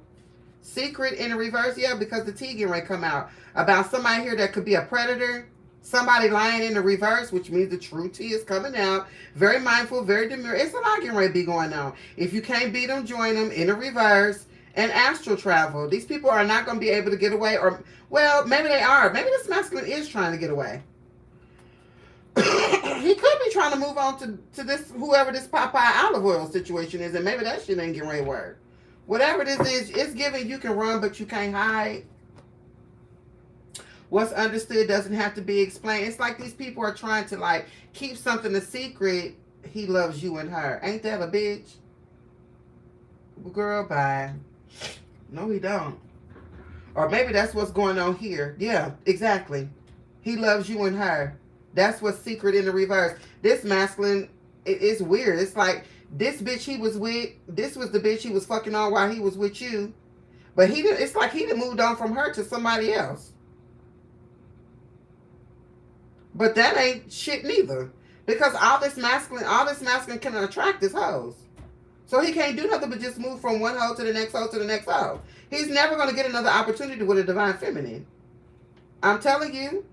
Speaker 1: Secret in the reverse, yeah, because the tea getting ready to come out about somebody here that could be a predator. Somebody lying in the reverse, which means the true tea is coming out. Very mindful, very demure. It's a lot getting ready to be going on. If you can't beat them, join them in the reverse. And astral travel. These people are not going to be able to get away. Or, well, maybe they are. Maybe this masculine is trying to get away. he could be trying to move on to this, whoever this Popeye olive oil situation is, and maybe that shit ain't getting ready to work. Whatever this is, it's giving you can run, but you can't hide. What's understood doesn't have to be explained. It's like these people are trying to like keep something a secret. He loves you and her. Ain't that a bitch? Girl, bye. No, he don't. Or maybe that's what's going on here. Yeah, exactly. He loves you and her. That's what's secret in the reverse. This masculine, it's weird. It's like this bitch he was with, this was the bitch he was fucking on while he was with you. But he didn't, it's like he done moved on from her to somebody else. But that ain't shit neither. Because all this masculine can attract is hoes. So he can't do nothing but just move from one hoe to the next hoe to the next hoe. He's never going to get another opportunity with a divine feminine. I'm telling you.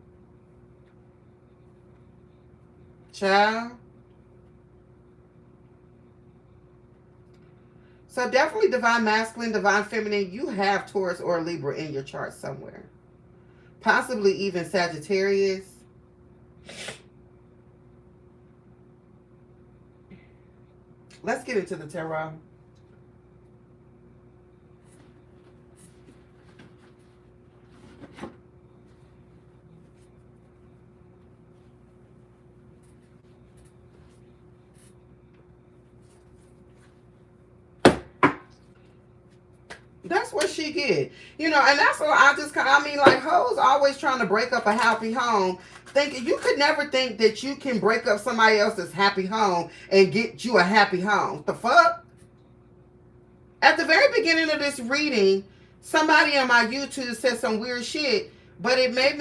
Speaker 1: Child. So definitely divine masculine, divine feminine. You have Taurus or Libra in your chart somewhere. Possibly even Sagittarius. Let's get into the tarot. That's what she get. You know, and that's what I mean, like, hoes always trying to break up a happy home. Thinking you could never think that you can break up somebody else's happy home and get you a happy home. The fuck? At the very beginning of this reading, somebody on my YouTube said some weird shit, but it made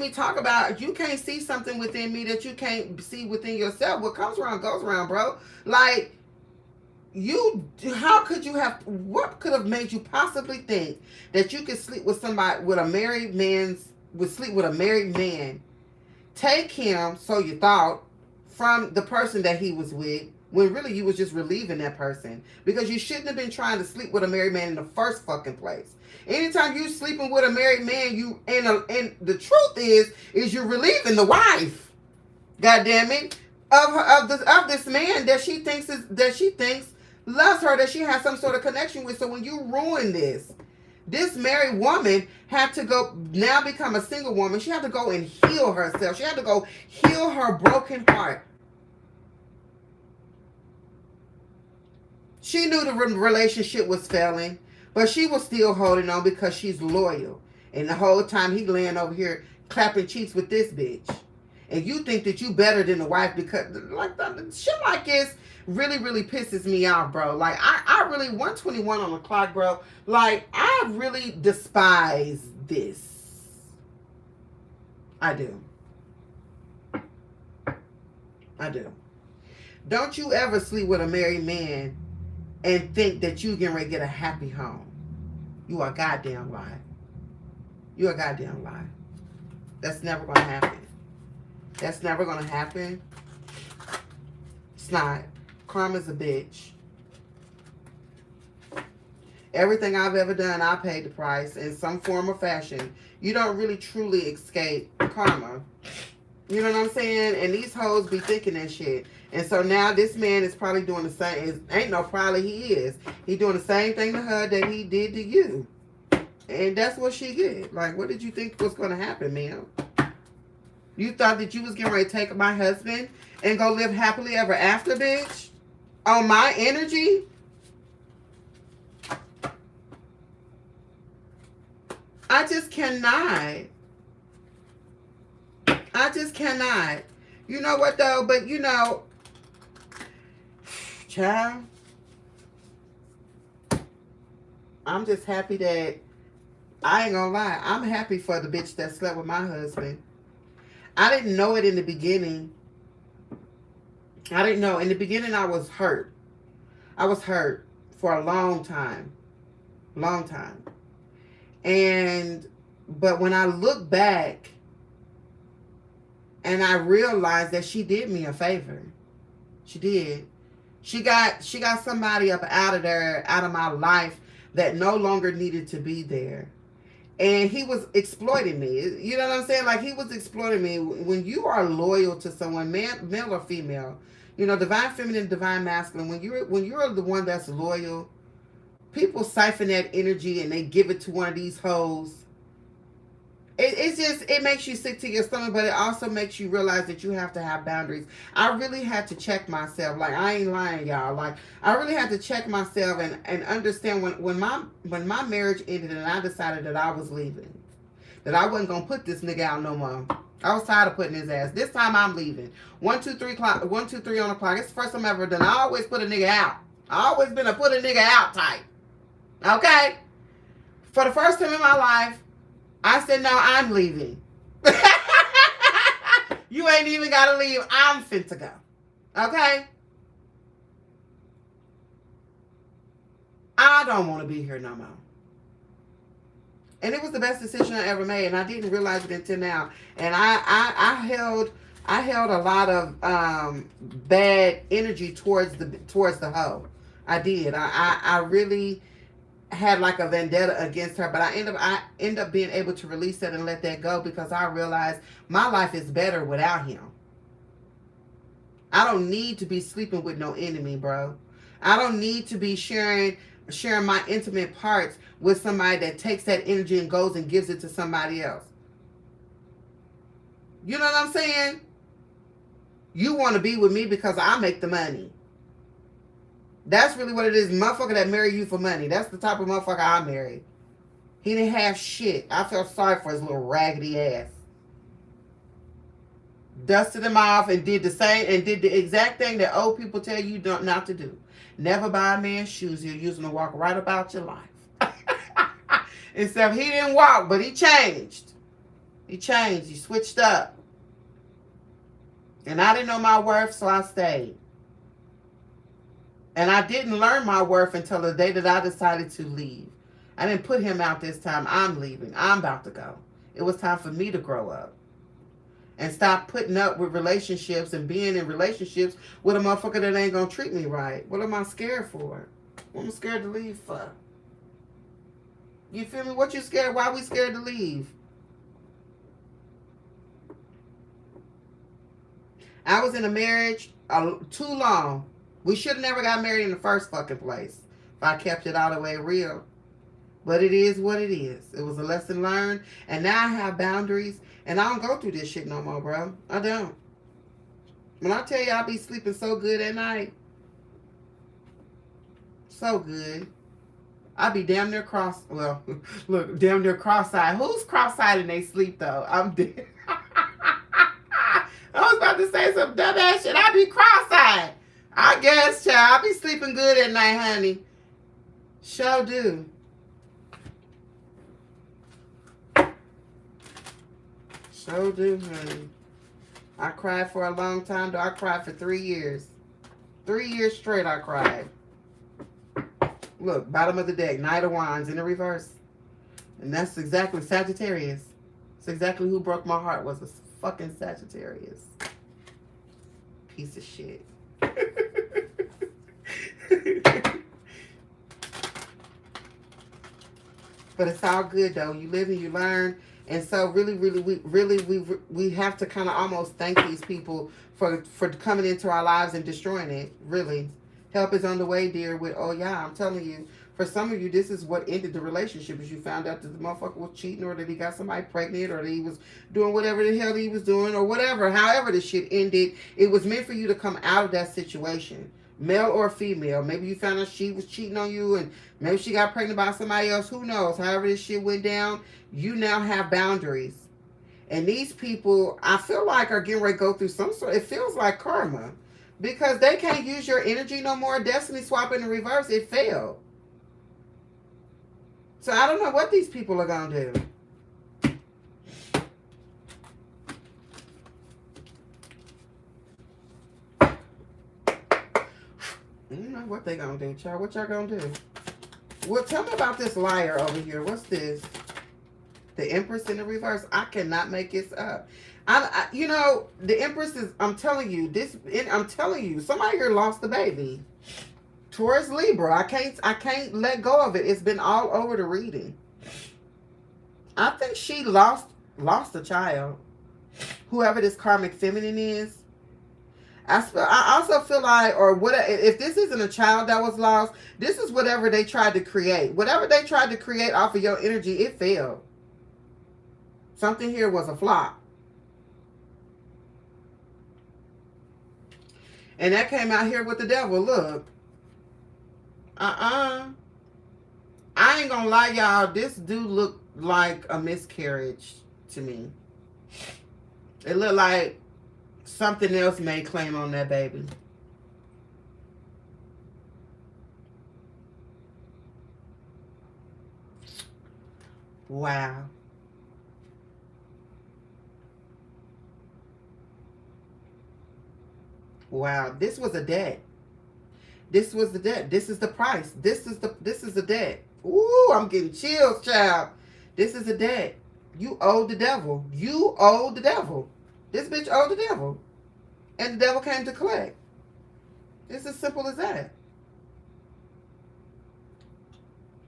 Speaker 1: me talk about you can't see something within me that you can't see within yourself. What comes around goes around, bro. Like, what could have made you possibly think that you could sleep with somebody, with a married man, take him, so you thought, from the person that he was with, when really you was just relieving that person, because you shouldn't have been trying to sleep with a married man in the first fucking place. Anytime you sleeping with a married man, and the truth is you're relieving the wife, god damn it, of this man that she thinks loves her, that she has some sort of connection with. So when you ruin this married woman had to go now become a single woman. She had to go and heal herself. She had to go heal her broken heart. She knew the relationship was failing, but she was still holding on because she's loyal. And the whole time he laying over here clapping cheeks with this bitch. And you think that you better than the wife because like shit like this really, really pisses me off, bro. Like, I really, 121 on the clock, bro. Like, I really despise this. I do. I do. Don't you ever sleep with a married man and think that you getting ready to get a happy home. You are a goddamn lie. You are a goddamn lie. That's never going to happen. That's never going to happen. It's not. Karma's a bitch. Everything I've ever done, I paid the price in some form or fashion. You don't really truly escape karma. You know what I'm saying? And these hoes be thinking that shit. And so now this man is probably doing the same. Ain't no probably, he is. He doing the same thing to her that he did to you. And that's what she get. Like, what did you think was going to happen, ma'am? You thought that you was getting ready to take my husband and go live happily ever after, bitch? On my energy? I just cannot. I just cannot. You know what, though? But, you know, child, I'm just happy that, I ain't gonna lie, I'm happy for the bitch that slept with my husband. I didn't know it in the beginning. I didn't know. In the beginning, I was hurt. I was hurt for a long time. Long time. But when I look back and I realized that she did me a favor. She did. She got somebody up out of there, out of my life that no longer needed to be there. and he was exploiting me. You know what I'm saying? Like, he was exploiting me. When you are loyal to someone, male or female, you know, divine feminine, divine masculine, when you're the one that's loyal, people siphon that energy and they give it to one of these hoes. It's just, it makes you sick to your stomach, but it also makes you realize that you have to have boundaries. I really had to check myself. Like, I ain't lying, y'all. Like, I really had to check myself and understand when my marriage ended and I decided that I was leaving, that I wasn't gonna put this nigga out no more. I was tired of putting his ass. This time I'm leaving. 1, 2, 3 o'clock. 1, 2, 3 on the clock. It's the first time I've ever done. I always put a nigga out. I always been a put a nigga out type. Okay? For the first time in my life, I said, no, I'm leaving. You ain't even got to leave. I'm fit to go. Okay? I don't want to be here no more. And it was the best decision I ever made, and I didn't realize it until now. And I held a lot of bad energy towards the hoe. I did. I really had like a vendetta against her, but I end up being able to release that and let that go, because I realized my life is better without him. I don't need to be sleeping with no enemy, bro. I don't need to be sharing my intimate parts with somebody that takes that energy and goes and gives it to somebody else. You know what I'm saying? You want to be with me because I make the money. That's really what it is. Motherfucker that marry you for money. That's the type of motherfucker I married. He didn't have shit. I felt sorry for his little raggedy ass. Dusted him off and did the exact thing that old people tell you not to do. Never buy a man's shoes. You're using to walk right about your life. Except he didn't walk, but he changed. He changed. He switched up. And I didn't know my worth, so I stayed. And I didn't learn my worth until the day that I decided to leave. I didn't put him out this time. I'm leaving. I'm about to go. It was time for me to grow up. And stop putting up with relationships and being in relationships with a motherfucker that ain't going to treat me right. What am I scared for? What am I scared to leave for? You feel me? What you scared? Why we scared to leave? I was in a marriage too long. We should have never got married in the first fucking place if I kept it all the way real. But it is what it is. It was a lesson learned. And now I have boundaries. And I don't go through this shit no more, bro. I don't. When I tell you I be sleeping so good at night. So good. I be damn near damn near cross-eyed. Who's cross-eyed and they sleep, though? I'm dead. I was about to say some dumb ass shit. I be cross-eyed. I guess, child. I be sleeping good at night, honey. Sure do. Sure do, honey. I cried for a long time, though. I cried for 3 years. 3 years straight I cried. Look, bottom of the deck, Knight of Wands in the reverse. And that's exactly Sagittarius. It's exactly who broke my heart, was a fucking Sagittarius. Piece of shit. But it's all good, though. You live and you learn. And so really, we have to kind of almost thank these people for coming into our lives and destroying it. Really. Help is on the way, dear, with, oh yeah, I'm telling you, for some of you, this is what ended the relationship, is you found out that the motherfucker was cheating, or that he got somebody pregnant, or that he was doing whatever the hell he was doing, or whatever. However the shit ended, it was meant for you to come out of that situation. Male or female. Maybe you found out she was cheating on you, and maybe she got pregnant by somebody else. Who knows? However this shit went down, you now have boundaries. And these people, I feel like, are getting ready to go through some sort, it feels like karma. Because they can't use your energy no more. Destiny swap in the reverse, it failed. So I don't know what these people are going to do. I don't know what they going to do, child. What y'all going to do? Well, tell me about this liar over here. What's this? The Empress in the reverse. I cannot make this up. You know, the Empress is, I'm telling you, somebody here lost the baby. Taurus, Libra. I can't let go of it. It's been all over the reading. I think she lost a child. Whoever this karmic feminine is. I also feel like, or what if this isn't a child that was lost, this is whatever they tried to create. Whatever they tried to create off of your energy, it failed. Something here was a flop. And that came out here with the devil. Look. I ain't gonna lie, y'all. This do look like a miscarriage to me. It looked like something else made claim on that baby. Wow. Wow. This was a debt. This was the debt. This is the price. This is the debt. Ooh, I'm getting chills, child. This is a debt. You owe the devil. You owe the devil. This bitch owed the devil. And the devil came to collect. It's as simple as that.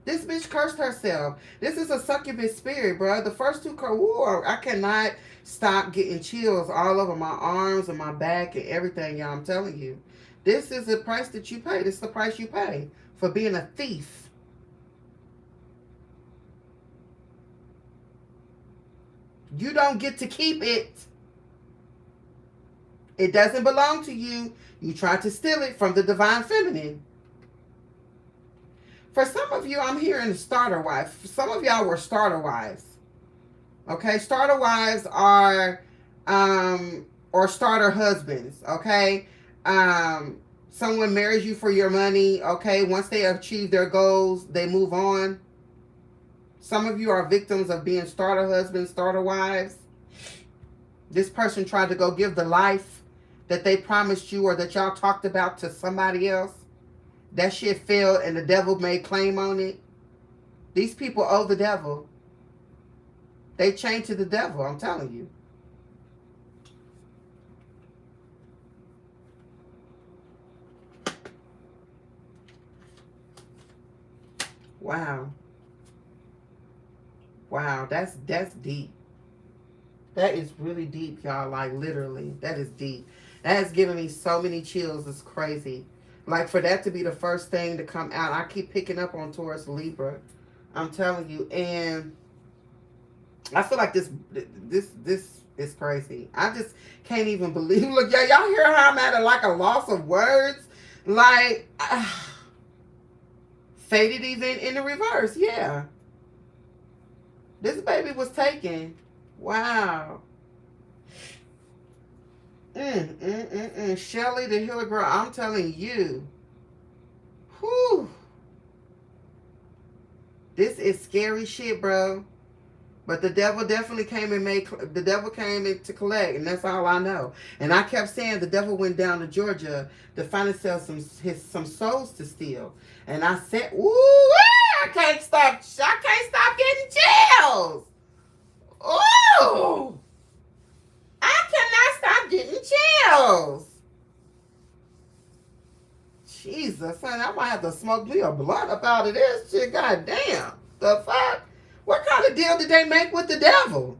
Speaker 1: This bitch cursed herself. This is a succubus spirit, bro. The first two I cannot stop getting chills all over my arms and my back and everything, y'all. I'm telling you. This is the price that you pay. This is the price you pay for being a thief. You don't get to keep it. It doesn't belong to you. You tried to steal it from the divine feminine. For some of you, I'm hearing starter wife. Some of y'all were starter wives. Okay, starter wives are, or starter husbands. Okay, someone marries you for your money. Okay, once they achieve their goals, they move on. Some of you are victims of being starter husbands, starter wives. This person tried to go give the life that they promised you or that y'all talked about to somebody else. That shit failed and the devil made claim on it. These people owe the devil. They chained to the devil, I'm telling you. Wow. Wow, that's deep. That is really deep, y'all. Like, literally. That is deep. That has given me so many chills. It's crazy. Like, for that to be the first thing to come out. I keep picking up on Taurus Libra. I'm telling you. And I feel like this is crazy. I just can't even believe. Look, y'all hear how I'm at like a loss of words? Like, fated event in the reverse. Yeah. This baby was taken. Wow. Shelly, the healer girl, I'm telling you. Whew. This is scary shit, bro. But the devil definitely came and the devil came in to collect, and that's all I know. And I kept saying the devil went down to Georgia to finally sell some souls to steal. And I said, ooh, I can't stop getting chills. Ooh. I cannot stop getting chills. Jesus, son, I might have to smoke me a blunt up out of this shit. God damn. The fuck? What kind of deal did they make with the devil?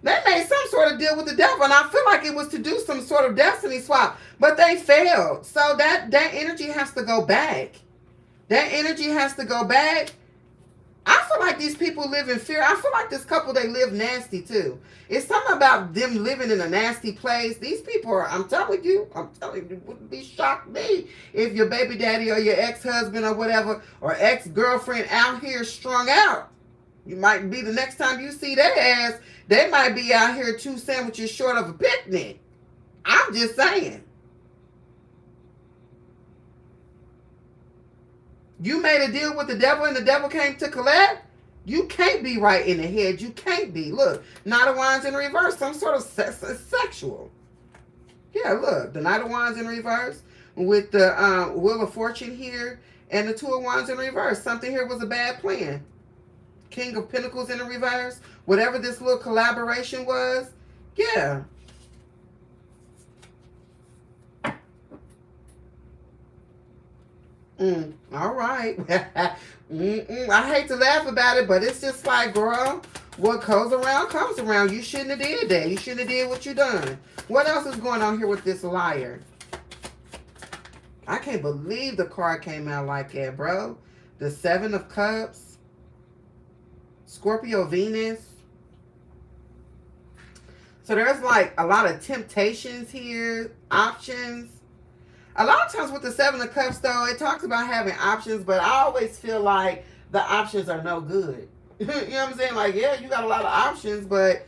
Speaker 1: They made some sort of deal with the devil, and I feel like it was to do some sort of destiny swap, but they failed. So that energy has to go back. That energy has to go back. I feel like these people live in fear. I feel like this couple, they live nasty too. It's something about them living in a nasty place. These people are, I'm telling you, it wouldn't be shocked me if your baby daddy or your ex-husband or whatever, or ex-girlfriend out here strung out. You might be the next time you see their ass, they might be out here 2 sandwiches short of a picnic. I'm just saying. You made a deal with the devil and the devil came to collect? You can't be right in the head. You can't be. Look, Knight of Wands in reverse. Some sort of sexual. Yeah, look. The Knight of Wands in reverse with the Wheel of Fortune here and the 2 of Wands in reverse. Something here was a bad plan. King of Pentacles in the reverse. Whatever this little collaboration was. Yeah. All right. I hate to laugh about it, but it's just like, girl, What goes around comes around. You shouldn't have did that. You shouldn't have did what you done. What else is going on here with this liar? I can't believe the card came out like that, bro. The Seven of Cups. Scorpio Venus. So there's like a lot of temptations here. Options. A lot of times with the Seven of Cups, though, it talks about having options, but I always feel like the options are no good. You know what I'm saying? Like, yeah, you got a lot of options, but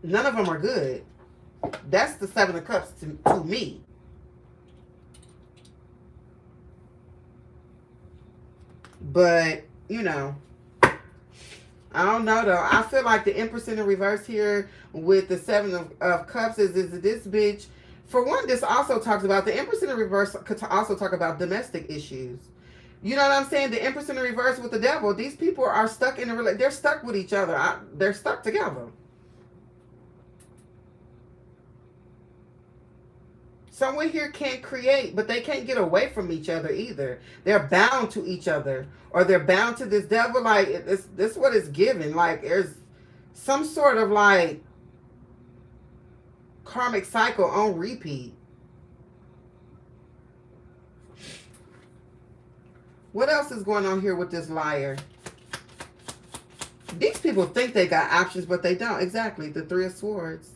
Speaker 1: none of them are good. That's the Seven of Cups to me. But, you know, I don't know, though. I feel like the Empress in the reverse here with the Seven of Cups is this bitch. For one, this also talks about, the Empress in the reverse could also talk about domestic issues. You know what I'm saying? The Empress in the reverse with the Devil. These people are stuck in a relationship. They're stuck with each other. They're stuck together. Someone here can't create, but they can't get away from each other either. They're bound to each other. Or they're bound to this devil. Like, this is what it's given. Like, there's some sort of, like, karmic cycle on repeat. What else is going on here with this liar? These people think they got options, but they don't. Exactly. The Three of Swords.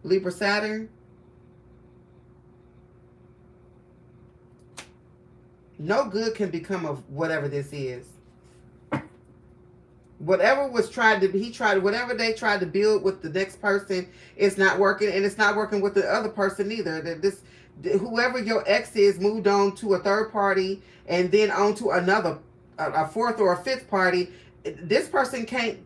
Speaker 1: Libra Saturn. No good can become of whatever this is. Whatever was tried to, whatever they tried to build with the next person, it's not working, and it's not working with the other person either. Whoever your ex is moved on to a third party and then on to a fourth or a fifth party. This person can't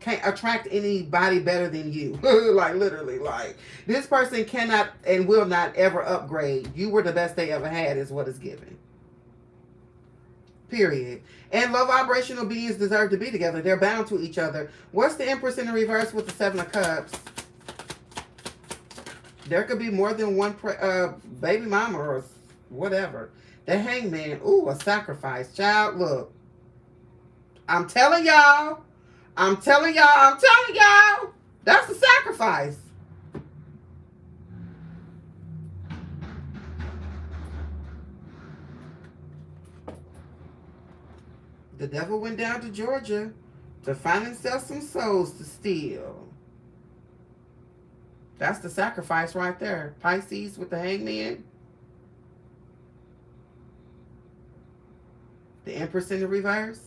Speaker 1: attract anybody better than you. Like, literally, like, this person cannot and will not ever upgrade. You were the best they ever had is what it's given. Period. And low vibrational beings deserve to be together. They're bound to each other. What's the Empress in the reverse with the Seven of Cups? There could be more than one baby mama or whatever. The Hangman. Ooh, a sacrifice. Child, look. I'm telling y'all. That's a sacrifice. The devil went down to Georgia to find himself some souls to steal. That's the sacrifice right there. Pisces with the Hangman. The Empress in the reverse.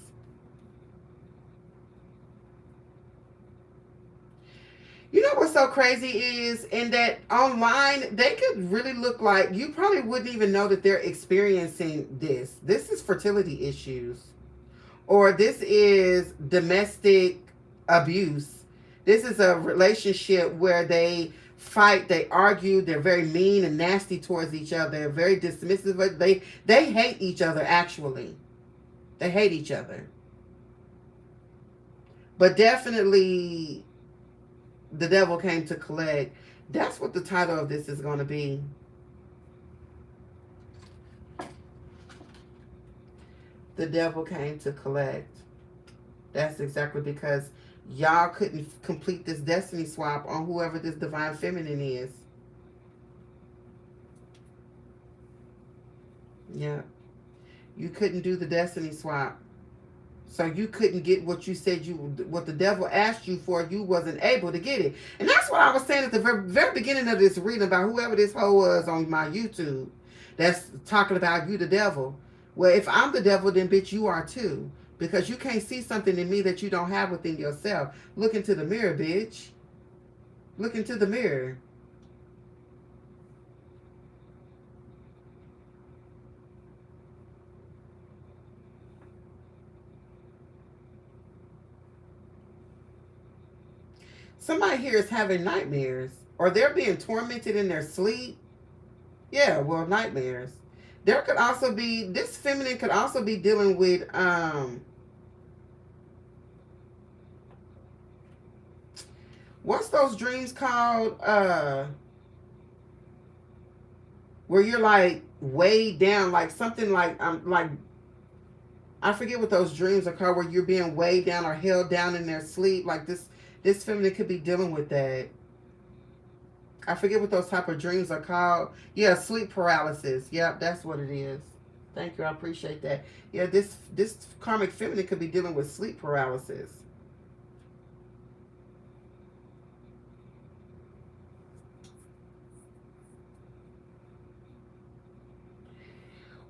Speaker 1: You know what's so crazy is, in that online, they could really look like, you probably wouldn't even know that they're experiencing this. This is fertility issues. Or this is domestic abuse. This is a relationship where they fight, they argue, they're very mean and nasty towards each other. They're very dismissive. They hate each other, actually. They hate each other. But definitely, the devil came to collect. That's what the title of this is going to be. The devil came to collect. That's exactly because y'all couldn't complete this destiny swap on whoever this divine feminine is. Yeah. You couldn't do the destiny swap. So you couldn't get what you said what the devil asked you for, you wasn't able to get it. And that's what I was saying at the very beginning of this reading about whoever this hoe was on my YouTube that's talking about you the devil. Well, if I'm the devil, then bitch, you are too. Because you can't see something in me that you don't have within yourself. Look into the mirror, bitch. Look into the mirror. Somebody here is having nightmares. Or they're being tormented in their sleep. Yeah, well, nightmares. There could also be, this feminine could also be dealing with, what's those dreams called? Where you're like way down, like something like, I forget what those dreams are called, where you're being weighed down or held down in their sleep. Like this feminine could be dealing with that. I forget what those type of dreams are called. Yeah, sleep paralysis. Yep, that's what it is. Thank you. I appreciate that. Yeah, this karmic feminine could be dealing with sleep paralysis.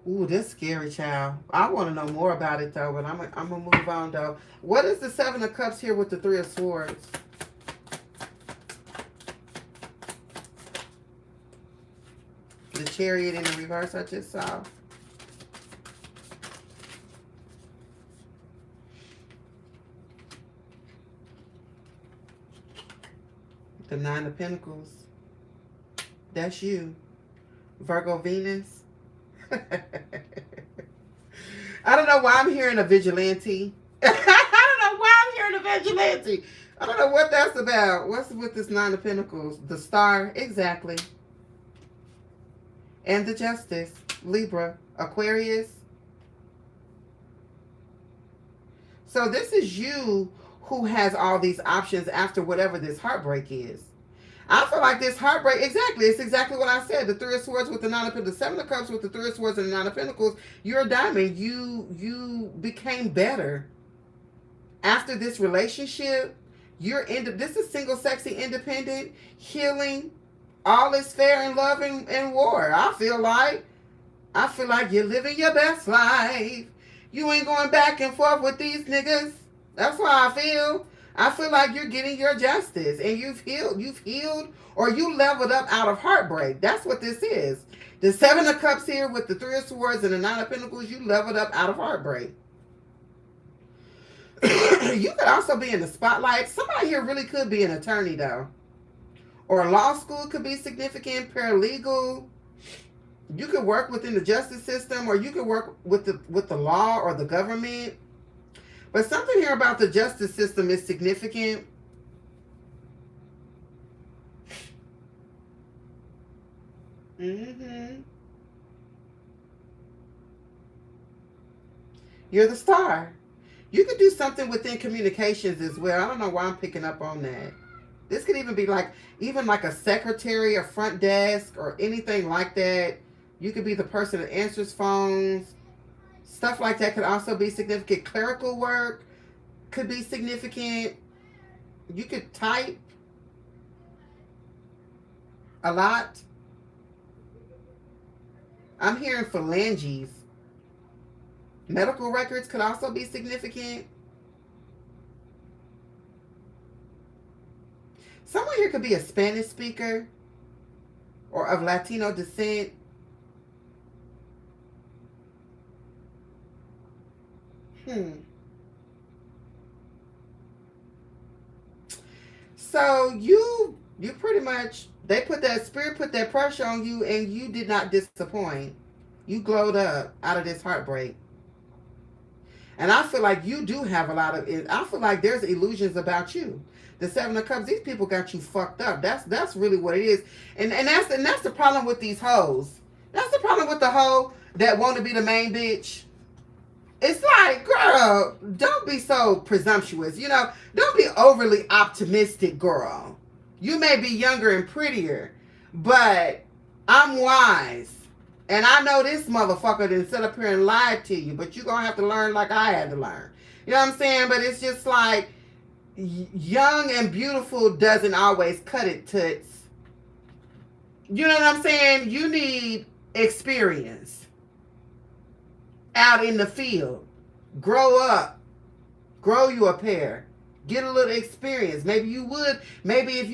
Speaker 1: Ooh, that's scary, child. I want to know more about it though, but I'm gonna move on though. What is the Seven of Cups here with the Three of Swords? The Chariot in the reverse I just saw. The Nine of Pentacles. That's you. Virgo Venus. I don't know why I'm hearing a vigilante. I don't know why I'm hearing a vigilante. I don't know what that's about. What's with this Nine of Pentacles? The Star. Exactly. And the Justice. Libra. Aquarius. So this is you who has all these options after whatever this heartbreak is. I feel like this heartbreak, exactly, it's exactly what I said. The Three of Swords with the Nine of Pentacles, the Seven of Cups with the Three of Swords and the Nine of Pentacles. You're a diamond. You became better after this relationship. This is single, sexy, independent, healing. All is fair in love and war. I feel like you're living your best life. You ain't going back and forth with these niggas. That's why I feel. I feel like you're getting your justice and you've healed or you leveled up out of heartbreak. That's what this is. The Seven of Cups here with the Three of Swords and the Nine of Pentacles, you leveled up out of heartbreak. You could also be in the spotlight. Somebody here really could be an attorney though. Or law school could be significant, paralegal. You could work within the justice system or you could work with the law or the government. But something here about the justice system is significant. You're the Star. You could do something within communications as well. I don't know why I'm picking up on that. This could even be like a secretary, a front desk, or anything like that. You could be the person that answers phones. Stuff like that could also be significant. Clerical work could be significant. You could type a lot. I'm hearing phalanges. Medical records could also be significant. Someone here could be a Spanish speaker or of Latino descent. So you pretty much, Spirit put that pressure on you and you did not disappoint. You glowed up out of this heartbreak. And I feel like you do have I feel like there's illusions about you. The Seven of Cups, these people got you fucked up. That's really what it is. And that's the problem with these hoes. That's the problem with the hoe that want to be the main bitch. It's like, girl, don't be so presumptuous. Don't be overly optimistic, girl. You may be younger and prettier, but I'm wise. And I know this motherfucker didn't sit up here and lie to you, but you're going to have to learn like I had to learn. You know what I'm saying? But it's just like, young and beautiful doesn't always cut it, toots. You know what I'm saying? You need experience. Out in the field. Grow up. Grow you a pair. Get a little experience. Maybe if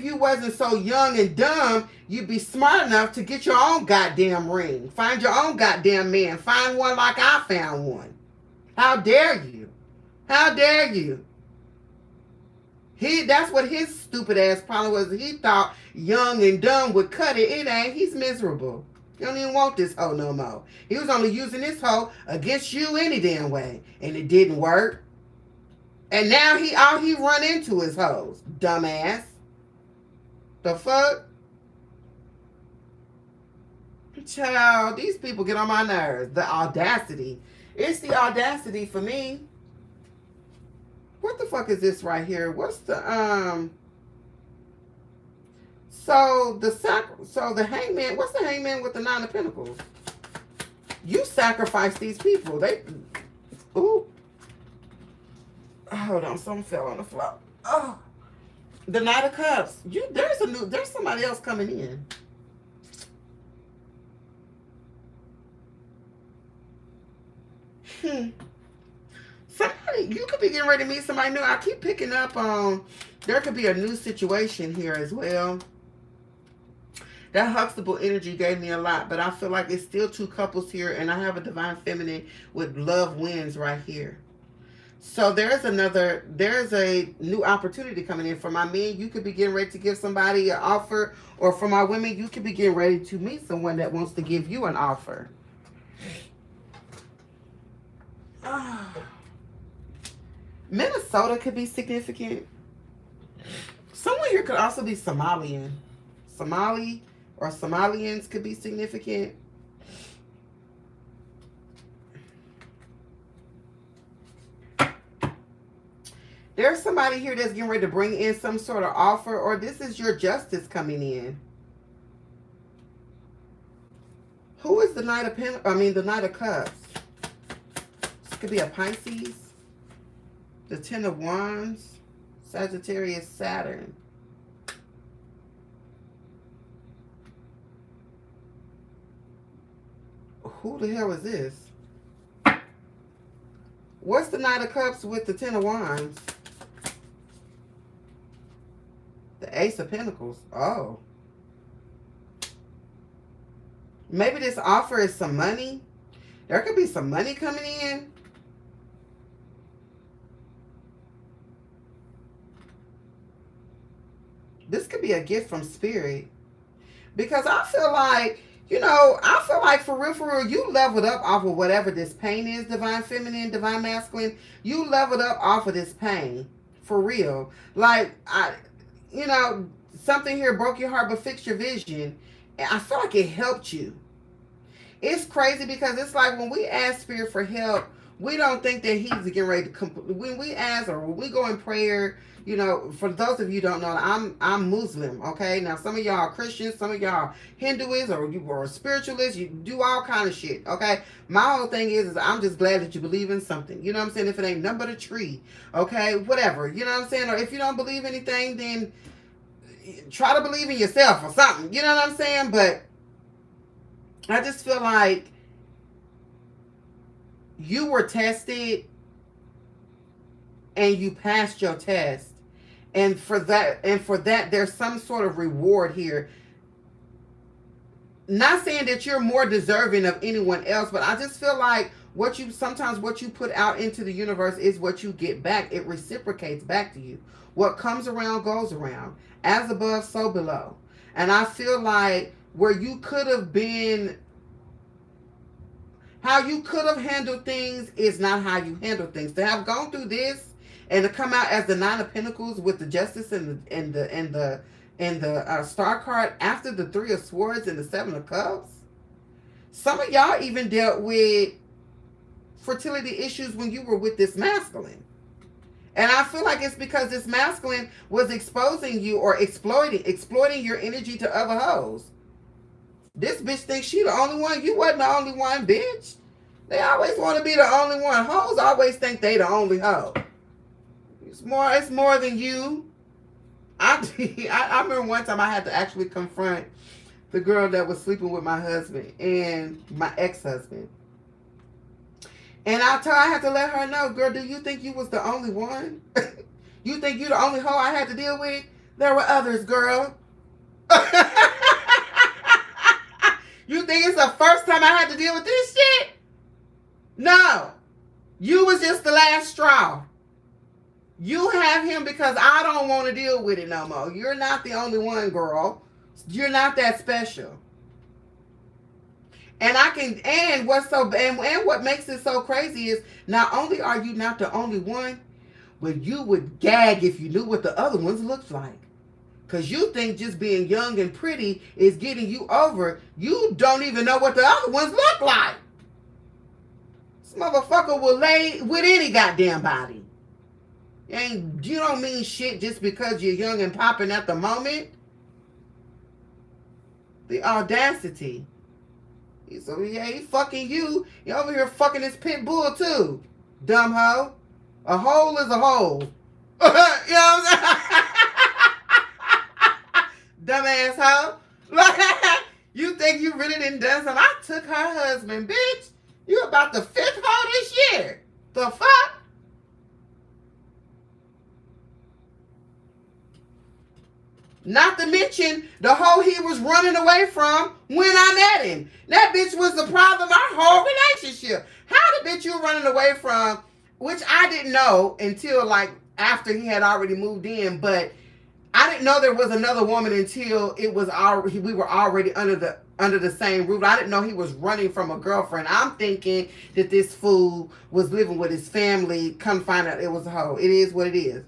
Speaker 1: you wasn't so young and dumb, you'd be smart enough to get your own goddamn ring. Find your own goddamn man. Find one like I found one. How dare you? How dare you? That's what his stupid ass problem was. He thought young and dumb would cut it. It ain't. He's miserable. You don't even want this hoe no more. He was only using this hoe against you any damn way. And it didn't work. And now all he run into is hoes. Dumbass. The fuck? Child, these people get on my nerves. The audacity. It's the audacity for me. What the fuck is this right here? What's the so the hangman, what's the hangman with the 9 of Pentacles? You sacrifice these people. They ooh. Hold on, something fell on the floor. Oh. The Knight of Cups. There's somebody else coming in. Somebody, you could be getting ready to meet somebody new. I keep picking up on there could be a new situation here as well. That Huxtable energy gave me a lot, but I feel like it's still 2 couples here, and I have a divine feminine with love wins right here. So there's a new opportunity coming in. For my men, you could be getting ready to give somebody an offer, or for my women, you could be getting ready to meet someone that wants to give you an offer. Minnesota could be significant. Someone here could also be Somalian. Somali or Somalians could be significant. There's somebody here that's getting ready to bring in some sort of offer, or this is your justice coming in. Who is the Knight of the Knight of Cups? This could be a Pisces. The 10 of Wands. Sagittarius, Saturn. Who the hell is this? What's the Knight of Cups with the 10 of Wands? The Ace of Pentacles. Oh. Maybe this offer is some money. There could be some money coming in. This could be a gift from Spirit. Because I feel like, for real, you leveled up off of whatever this pain is, divine feminine, divine masculine. You leveled up off of this pain. For real. Like, something here broke your heart but fixed your vision. And I feel like it helped you. It's crazy because it's like when we ask Spirit for help, we don't think that he's getting ready to when we ask or when we go in prayer, for those of you who don't know, I'm Muslim, okay? Now, some of y'all are Christians, some of y'all are Hinduists or spiritualists. You do all kind of shit, okay? My whole thing is I'm just glad that you believe in something. You know what I'm saying? If it ain't nothing but a tree, okay? Whatever, you know what I'm saying? Or if you don't believe anything, then try to believe in yourself or something. You know what I'm saying? But I just feel like you were tested and you passed your test. And for that, there's some sort of reward here. Not saying that you're more deserving of anyone else, but I just feel like sometimes what you put out into the universe is what you get back. It reciprocates back to you. What comes around goes around. As above, so below. And I feel like where you could have been, how you could have handled things is not how you handle things. To have gone through this and to come out as the 9 of Pentacles with the Justice and the Star card after the 3 of Swords and the 7 of Cups. Some of y'all even dealt with fertility issues when you were with this masculine. And I feel like it's because this masculine was exposing you or exploiting your energy to other hoes. This bitch thinks she the only one. You wasn't the only one, bitch. They always want to be the only one. Hoes always think they the only hoe. It's more than you. I remember one time I had to actually confront the girl that was sleeping with my husband and my ex-husband. And I had to let her know, girl, do you think you was the only one? You think you the only hoe I had to deal with? There were others, girl. You think it's the first time I had to deal with this shit? No. You was just the last straw. You have him because I don't want to deal with it no more. You're not the only one, girl. You're not that special. And what makes it so crazy is not only are you not the only one, but you would gag if you knew what the other ones looked like. Because you think just being young and pretty is getting you over. You don't even know what the other ones look like. This motherfucker will lay with any goddamn body. You don't mean shit just because you're young and popping at the moment. The audacity. So yeah, he fucking you. He over here fucking his pit bull too. Dumb hoe. A hole is a hole. You know what I'm saying? Dumbass hoe. You think you really didn't done something? I took her husband, bitch. You about the 5th hoe this year. The fuck? Not to mention the hoe he was running away from when I met him. That bitch was the problem of our whole relationship. How the bitch you were running away from, which I didn't know until like after he had already moved in, but I didn't know there was another woman until it was already, we were already under the same roof. I didn't know he was running from a girlfriend. I'm thinking that this fool was living with his family. Come find out it was a hoe. It is what it is.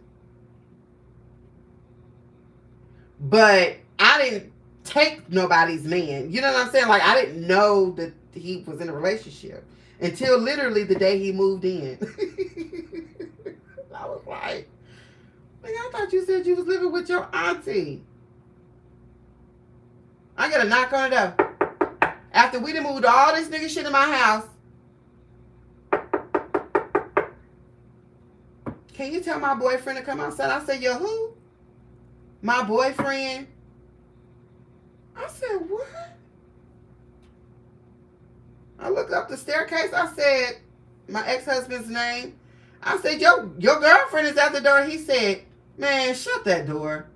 Speaker 1: But I didn't take nobody's man. You know what I'm saying? Like, I didn't know that he was in a relationship until literally the day he moved in. I was like, I thought you said you was living with your auntie. I got a knock on the door. After we done moved all this nigga shit in my house. Can you tell my boyfriend to come outside? I said, yo, who? My boyfriend. I said, what? I looked up the staircase. I said, my ex-husband's name. I said, your girlfriend is at the door. He said, man, shut that door.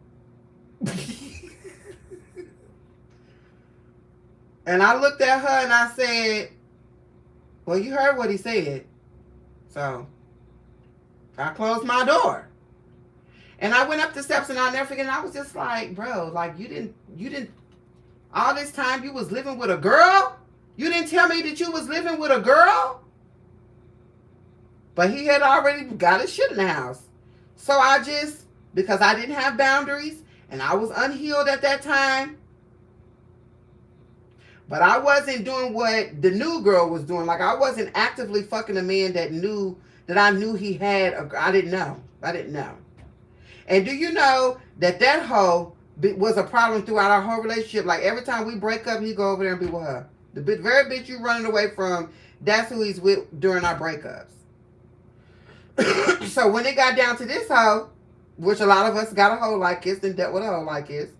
Speaker 1: And I looked at her and I said, well, you heard what he said. So I closed my door. And I went up the steps and I'll never forget. And I was just like, bro, like you didn't, all this time you was living with a girl? You didn't tell me that you was living with a girl? But he had already got his shit in the house. So I just, because I didn't have boundaries and I was unhealed at that time. But I wasn't doing what the new girl was doing. Like I wasn't actively fucking a man that I knew he had. I didn't know. And do you know that hoe was a problem throughout our whole relationship? Like every time we break up, he go over there and be with her. The very bitch you running away from, that's who he's with during our breakups. So when it got down to this hoe, which a lot of us got a hoe like this and dealt with a hoe like this,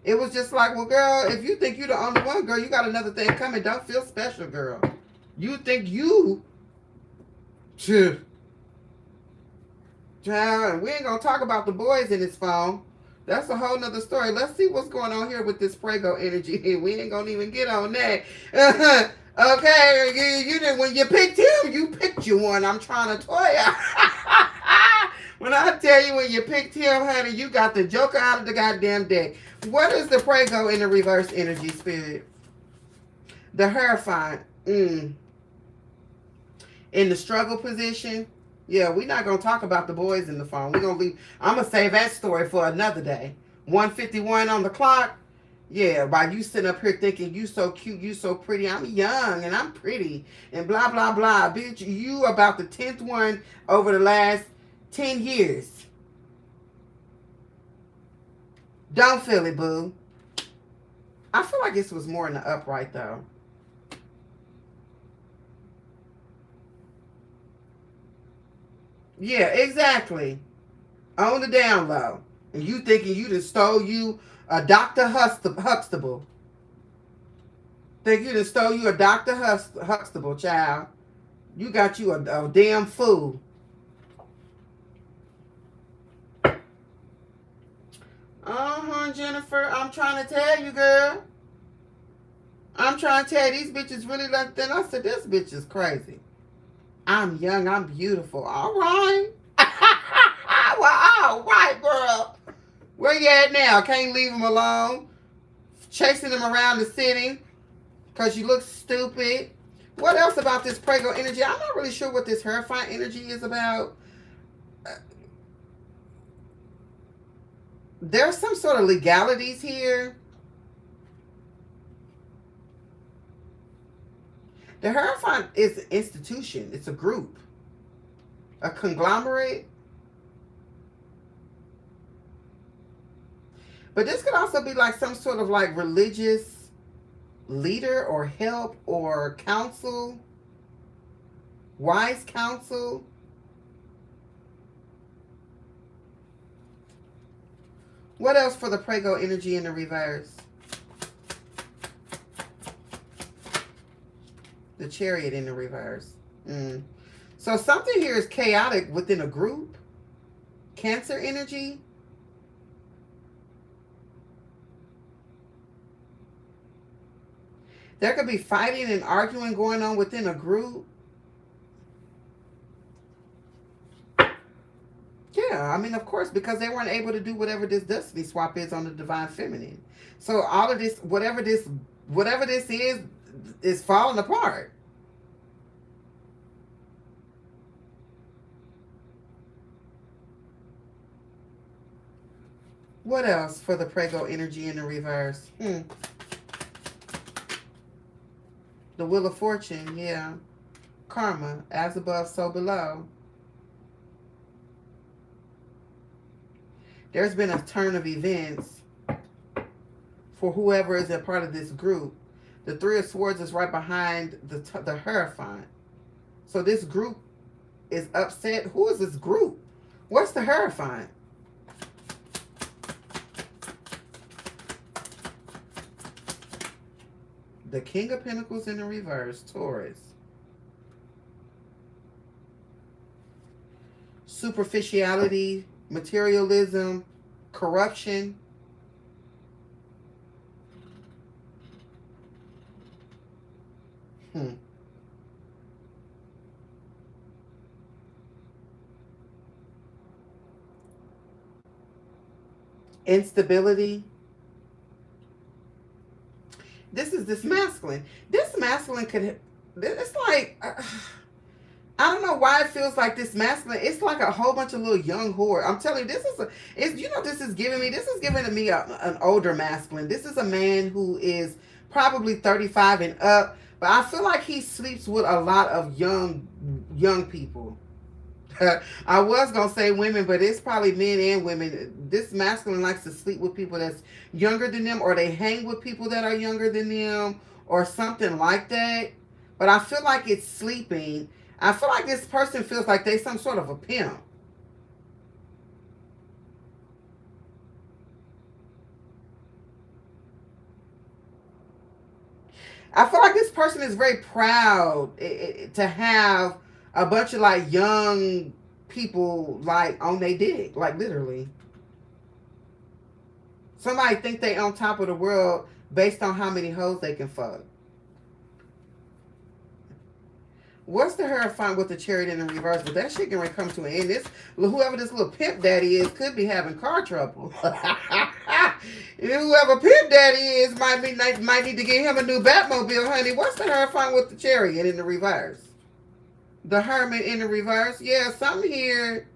Speaker 1: it was just like, well, girl, if you think you're the only one, girl, you got another thing coming. Don't feel special, girl. You think you... Child, we ain't going to talk about the boys in this phone. That's a whole nother story. Let's see what's going on here with this Prego energy here. We ain't going to even get on that. Okay, you didn't, when you picked him, you picked you one. I'm trying to tell you. When I tell you when you picked him, honey, you got the joker out of the goddamn deck. What is the Prego in the reverse energy, spirit? The Hierophant. In the struggle position. Yeah, we're not going to talk about the boys in the phone. We're going to leave. I'm going to save that story for another day. 1:51 on the clock. Yeah, while you sitting up here thinking you so cute, you so pretty. I'm young and I'm pretty and blah, blah, blah. Bitch, you about the 10th one over the last 10 years. Don't feel it, boo. I feel like this was more in the upright, though. Yeah, exactly. On the down low. And you thinking you just stole you a Dr. Huxtable. Think you just stole you a Dr. Huxtable, child. You got you a damn fool. Jennifer, I'm trying to tell you, girl. I'm trying to tell you, these bitches really like that. I said, this bitch is crazy. I'm young, I'm beautiful. All right. Well, all right, girl. Where you at now? Can't leave him alone. Chasing him around the city because you look stupid. What else about this Prego energy? I'm not really sure what this Hierophant energy is about. There's some sort of legalities here. The Hierophant is an institution. It's a group, a conglomerate. But this could also be like some sort of like religious leader or help or counsel, wise counsel. What else for the Prego energy in the reverse? The Chariot in the reverse. So something here is chaotic within a group. Cancer energy. There could be fighting and arguing going on within a group. Yeah, I mean, of course, because they weren't able to do whatever this destiny swap is on the divine feminine. So all of this, whatever this is falling apart. What else for the Prego energy in the reverse? The Wheel of Fortune, yeah. Karma, as above, so below. There's been a turn of events for whoever is a part of this group. The Three of Swords is right behind the Hierophant. So this group is upset. Who is this group? What's the Hierophant? The King of Pentacles in the reverse, Taurus. Superficiality, materialism, corruption. Instability. This is this masculine. This masculine could, it's like, I don't know why it feels like this masculine. It's like a whole bunch of little young whore. I'm telling you, this is you know, this is giving me an older masculine. This is a man who is probably 35 and up, but I feel like he sleeps with a lot of young people. I was going to say women, but it's probably men and women. This masculine likes to sleep with people that's younger than them, or they hang with people that are younger than them, or something like that. But I feel like it's sleeping. I feel like this person feels like they're some sort of a pimp. I feel like this person is very proud to have a bunch of like young people like on their dick, like literally. Somebody think they on top of the world based on how many hoes they can fuck. What's the Hierophant with the Chariot in the reverse? But that shit can come to an end. Whoever this little pimp daddy is could be having car trouble. Whoever pimp daddy is might need to get him a new Batmobile, honey. What's the Hierophant with the Chariot in the reverse? The Hermit in the reverse. Yeah, something here.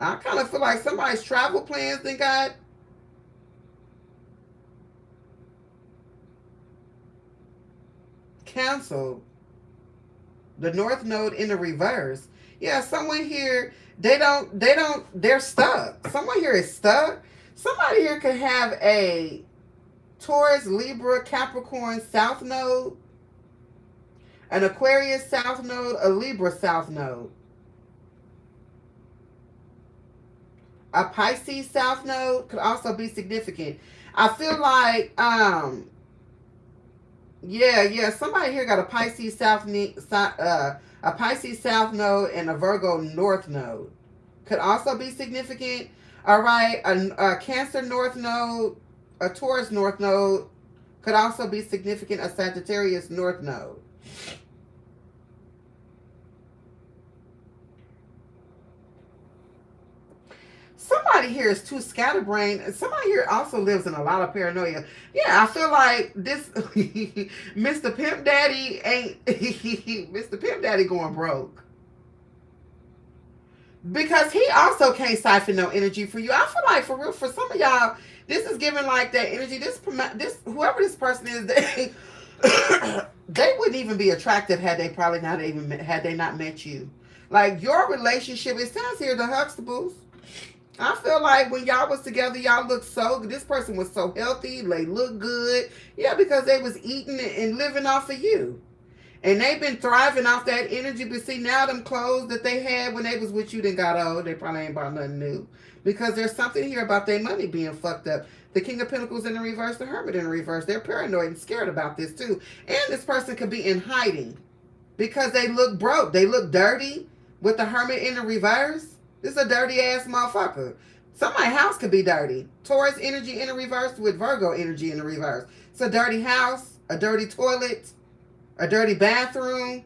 Speaker 1: I kind of feel like somebody's travel plans they got canceled. The North Node in the reverse. Yeah, someone here, they're stuck. Someone here is stuck. Somebody here could have a Taurus, Libra, Capricorn South Node, an Aquarius South Node, a Libra South Node, a Pisces South Node could also be significant. I feel like, yeah, somebody here got a Pisces South Node and a Virgo North Node. Could also be significant. All right, a Cancer North Node, a Taurus North Node could also be significant. A Sagittarius North Node. Somebody here is too scatterbrained. Somebody here also lives in a lot of paranoia. Yeah, I feel like this Mr. Pimp Daddy ain't Mr. Pimp Daddy going broke. Because he also can't siphon no energy for you. I feel like for real, for some of y'all, this is giving like that energy. This whoever this person is, they wouldn't even be attractive had they probably not even had they not met you. Like your relationship, it sounds here the Huxtables. I feel like when y'all was together, y'all looked so good. This person was so healthy. They looked good. Yeah, because they was eating and living off of you. And they've been thriving off that energy. But see, now them clothes that they had when they was with you then got old. They probably ain't bought nothing new. Because there's something here about their money being fucked up. The King of Pentacles in the reverse, the Hermit in the reverse. They're paranoid and scared about this too. And this person could be in hiding. Because they look broke. They look dirty with the Hermit in the reverse. This is a dirty ass motherfucker. Somebody's house could be dirty. Taurus energy in the reverse with Virgo energy in the reverse. It's a dirty house, a dirty toilet, a dirty bathroom,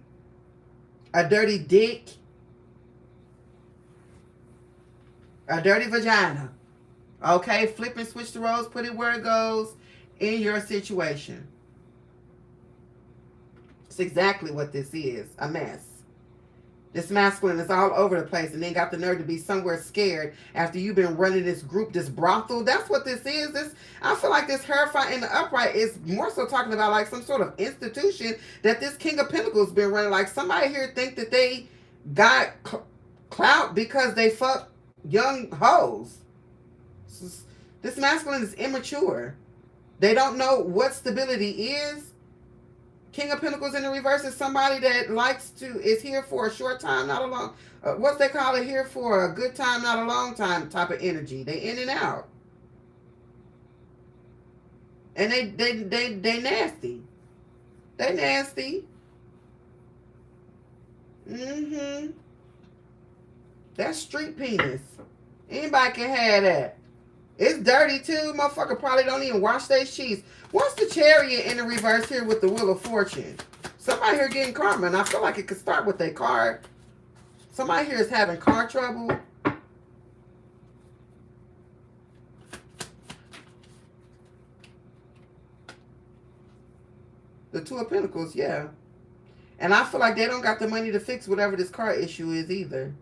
Speaker 1: a dirty dick, a dirty vagina. Okay, flip and switch the roles, put it where it goes in your situation. It's exactly what this is, a mess. This masculine is all over the place and then got the nerve to be somewhere scared after you've been running this group, this brothel. That's what this is. This, I feel like this Hierophant in the upright is more so talking about like some sort of institution that this King of Pentacles been running. Like somebody here think that they got clout because they fuck young hoes. This masculine is immature. They don't know what stability is. King of Pentacles in the reverse is somebody that is here for a short time, not a long, what they call it, here for a good time, not a long time type of energy. They in and out. And they nasty. They nasty. Mm-hmm. That's street penis. Anybody can have that. It's dirty too. Motherfucker probably don't even wash their sheets. What's the Chariot in the reverse here with the Wheel of Fortune? Somebody here getting karma, and I feel like it could start with their car. Somebody here is having car trouble. The Two of Pentacles, yeah. And I feel like they don't got the money to fix whatever this car issue is either.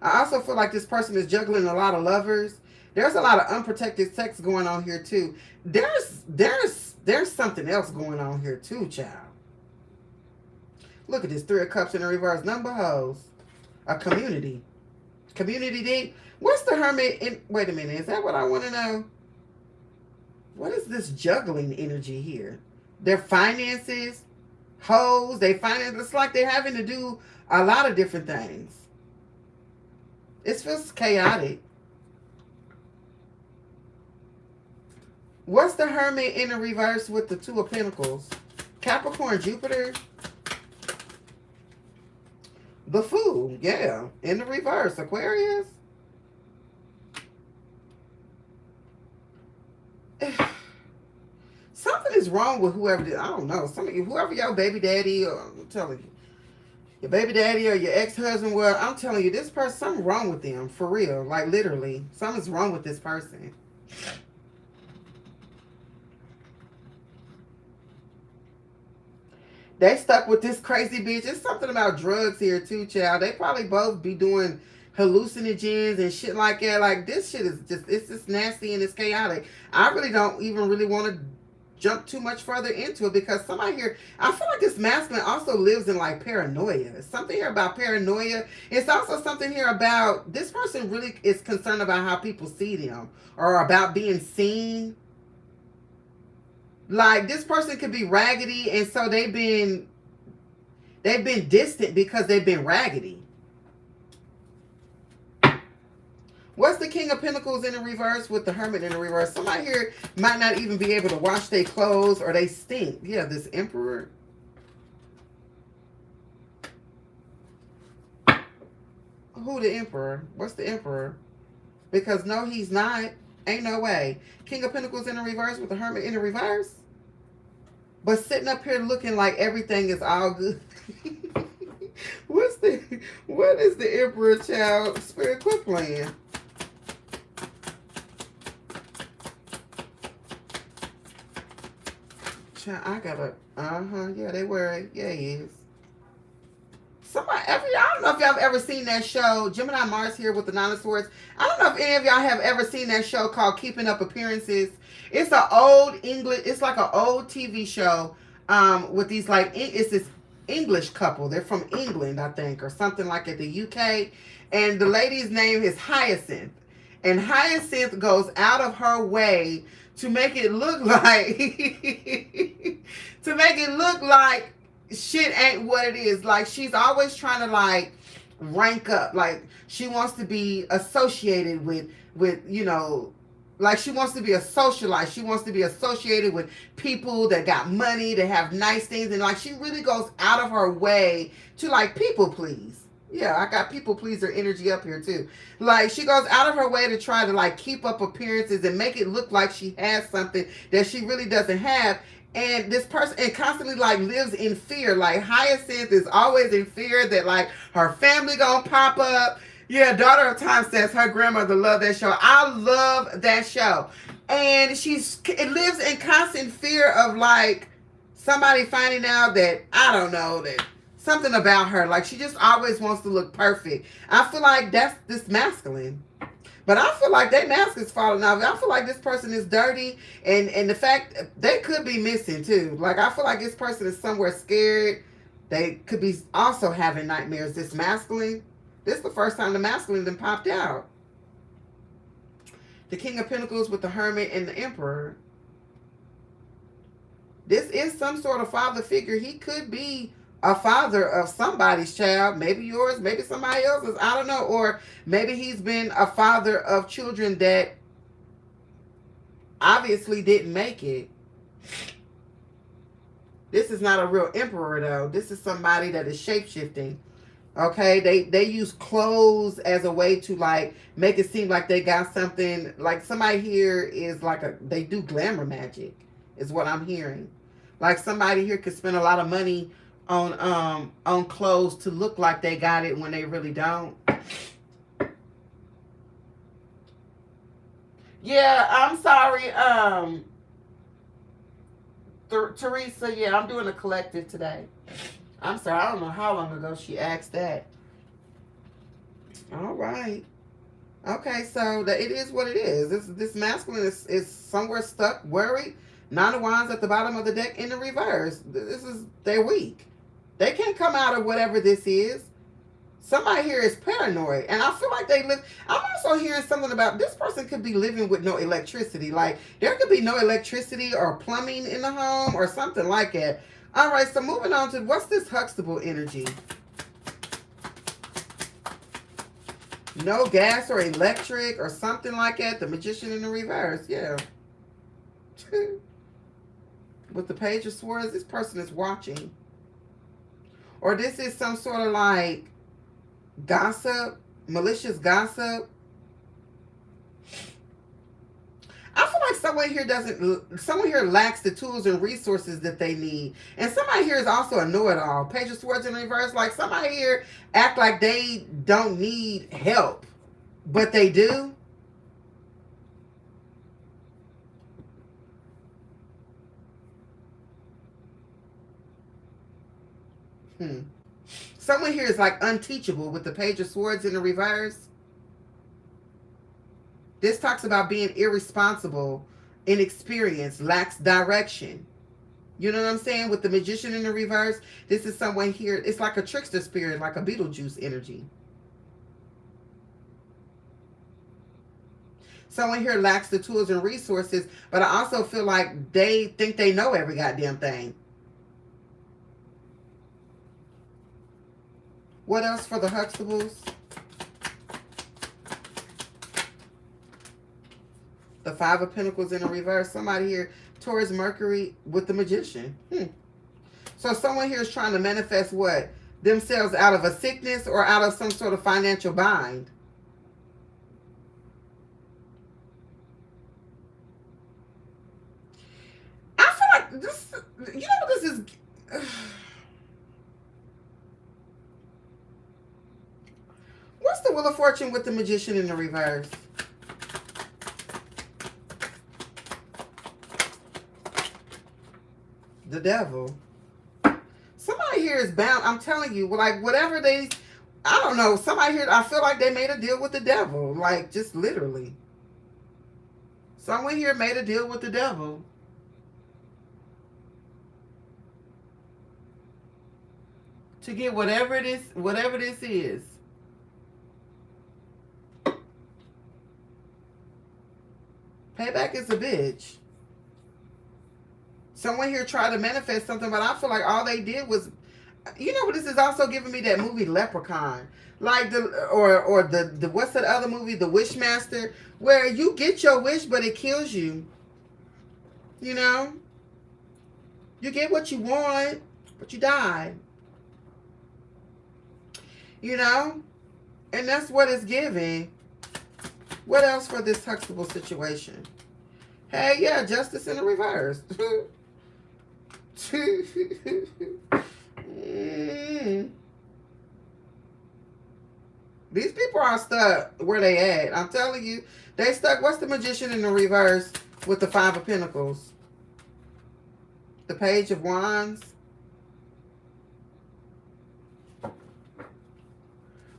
Speaker 1: I also feel like this person is juggling a lot of lovers. There's a lot of unprotected sex going on here too. There's something else going on here too, child. Look at this 3 of Cups in the reverse. Number hoes. A community. Community deep. What's the Hermit in? Wait a minute. Is that what I want to know? What is this juggling energy here? Their finances, hoes, they finance. It's like they're having to do a lot of different things. It feels chaotic. What's the Hermit in the reverse with the 2 of Pentacles? Capricorn, Jupiter. The Fool, yeah, in the reverse. Aquarius. Something is wrong with whoever did. I don't know. Whoever your baby daddy, or I'm telling you, your baby daddy or your ex-husband, well, I'm telling you, this person, something wrong with them, for real. Like literally, something's wrong with this person. They stuck with this crazy bitch. It's something about drugs here too, child. They probably both be doing hallucinogens and shit like that. Like this shit is it's just nasty and it's chaotic. I really don't even really want to jump too much further into it because somebody here, I feel like this masculine also lives in like paranoia. It's something here about paranoia. It's also something here about this person really is concerned about how people see them or about being seen. Like this person could be raggedy and so they've been distant because they've been raggedy. What's the King of Pentacles in the reverse with the Hermit in the reverse? Somebody here might not even be able to wash their clothes or they stink. Yeah, this Emperor. Who the Emperor? What's the Emperor? Because no, he's not. Ain't no way. King of Pentacles in the reverse with the Hermit in the reverse. But sitting up here looking like everything is all good. What is the Emperor, child? Spirit, quit playing. Child, I gotta, yeah, they were it. Yeah, he is. Somebody, I don't know if y'all have ever seen that show, Gemini Mars here with the 9 of Swords. I don't know if any of y'all have ever seen that show called Keeping Up Appearances. It's an old English, it's like an old TV show. with these like it's this English couple. They're from England, I think, or something like at the UK. And the lady's name is Hyacinth. And Hyacinth goes out of her way to make it look like to make it look like shit ain't what it is. Like she's always trying to like rank up. Like she wants to be associated with you know, like she wants to be a socialite. She wants to be associated with people that got money, that have nice things, and like she really goes out of her way to like people please. Yeah, I got people pleaser energy up here too. Like she goes out of her way to try to like keep up appearances and make it look like she has something that she really doesn't have. And this person and constantly like lives in fear. Like Hyacinth is always in fear that like her family gonna pop up. Yeah, Daughter of Time says her grandmother loved that show. I love that show. And it lives in constant fear of like somebody finding out that, I don't know, that something about her. Like she just always wants to look perfect. I feel like that's this masculine. But I feel like their mask is falling off. I feel like this person is dirty. And the fact they could be missing too. Like I feel like this person is somewhere scared. They could be also having nightmares. This masculine. This is the first time the masculine then popped out. The King of Pentacles with the Hermit and the Emperor. This is some sort of father figure. He could be a father of somebody's child. Maybe yours, maybe somebody else's. I don't know. Or maybe he's been a father of children that obviously didn't make it. This is not a real emperor though. This is somebody that is shape-shifting. Okay, they use clothes as a way to like make it seem like they got something. Like somebody here is like they do glamour magic is what I'm hearing. Like somebody here could spend a lot of money on clothes to look like they got it when they really don't. Yeah, I'm sorry. Teresa, yeah, I'm doing a collective today. I'm sorry, I don't know how long ago she asked that. All right. Okay, so it is what it is. This masculine is somewhere stuck, worried. Nine of Wands at the bottom of the deck in the reverse. They're weak. They can't come out of whatever this is. Somebody here is paranoid. And I feel like they live. I'm also hearing something about this person could be living with no electricity. Like there could be no electricity or plumbing in the home or something like that. All right, so moving on to what's this Huxtable energy? No gas or electric or something like that. The Magician in the reverse, yeah. With the Page of Swords, this person is watching. Or this is some sort of like gossip, malicious gossip. I feel like someone here lacks the tools and resources that they need. And somebody here is also a know-it-all. Page of Swords in reverse. Like somebody here act like they don't need help, but they do. Someone here is like unteachable with the Page of Swords in the reverse. This talks about being irresponsible, inexperienced, lacks direction. You know what I'm saying? With the Magician in the reverse, this is someone here. It's like a trickster spirit, like a Beetlejuice energy. Someone here lacks the tools and resources, but I also feel like they think they know every goddamn thing. What else for the Huxtables? The Five of Pentacles in the reverse. Somebody here, Taurus Mercury with the Magician. So someone here is trying to manifest what? Themselves out of a sickness or out of some sort of financial bind. I feel like this, you know what this is? What's the Wheel of Fortune with the Magician in the reverse? The Devil. Somebody here is bound. I'm telling you, like whatever they, I don't know. Somebody here, I feel like they made a deal with the devil. Like just literally. Someone here made a deal with the devil. to get whatever this is. Payback is a bitch. Someone here tried to manifest something, but I feel like all they did was, you know what, this is also giving me that movie Leprechaun. Like the what's that other movie, The Wishmaster, where you get your wish but it kills you. You know? You get what you want, but you die. You know? And that's what it's giving. What else for this Huxtable situation? Hey, yeah, justice in the reverse. These people are stuck where they at. I'm telling you. They stuck. What's the Magician in the reverse with the Five of Pentacles? The Page of Wands.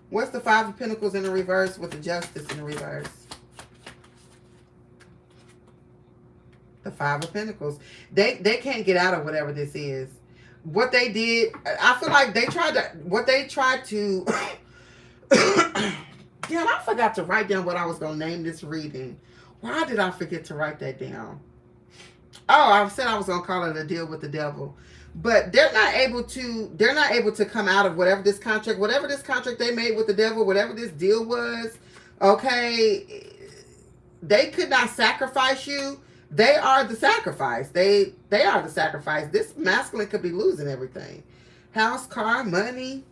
Speaker 1: What's the Five of Pentacles in the reverse with the Justice in the reverse? The Five of Pentacles. They can't get out of whatever this is. What they did, I feel like they tried to, damn, I forgot to write down what I was going to name this reading. Why did I forget to write that down? Oh, I said I was going to call it A Deal with the Devil. But they're not able to come out of whatever this contract they made with the devil, whatever this deal was, okay? They could not sacrifice you. They are the sacrifice. They are the sacrifice. This masculine could be losing everything. House, car, money.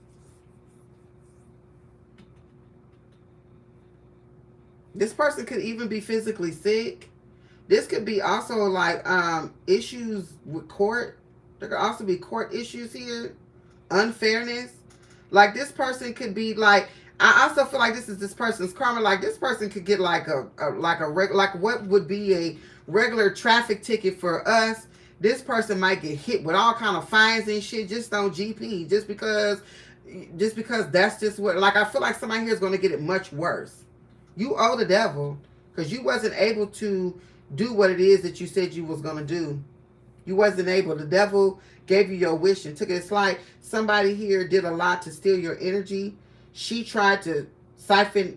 Speaker 1: This person could even be physically sick. This could be also like issues with court. There could also be court issues here. Unfairness. Like this person could be like, I also feel like this is this person's karma. Like this person could get like like what would be a regular traffic ticket for us. This person might get hit with all kind of fines and shit just on GP. Just because that's just what, like I feel like somebody here is going to get it much worse. You owe the devil because you wasn't able to do what it is that you said you was going to do. You wasn't able. The devil gave you your wish and took it. It's like somebody here did a lot to steal your energy. She tried to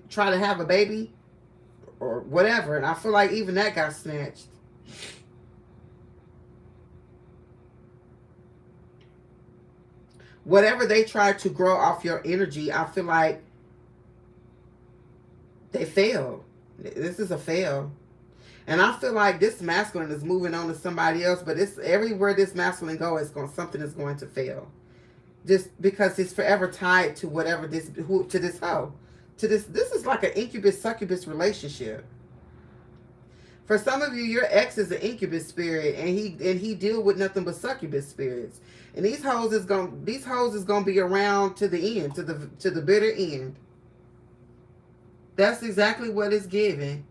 Speaker 1: try to have a baby or whatever. And I feel like even that got snatched. Whatever they tried to grow off your energy, I feel like they failed. This is a fail. And I feel like this masculine is moving on to somebody else, but it's everywhere this masculine goes, something is going to fail. Just because it's forever tied to whatever this hoe. This is like an incubus succubus relationship. For some of you, your ex is an incubus spirit, and he deal with nothing but succubus spirits. And these hoes is gonna be around to the end, to the bitter end. That's exactly what it's giving.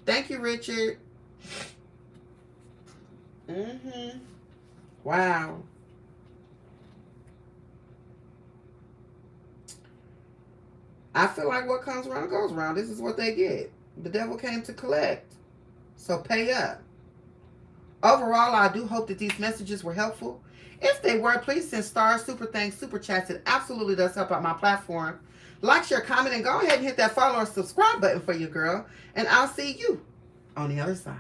Speaker 1: Thank you, Richard. Wow. I feel like what comes around goes around. This is what they get. The devil came to collect. So pay up. Overall, I do hope that these messages were helpful. If they were, please send stars, super thanks, super chats. It absolutely does help out my platform. Like, share, comment, and go ahead and hit that follow or subscribe button for you, girl. And I'll see you on the other side.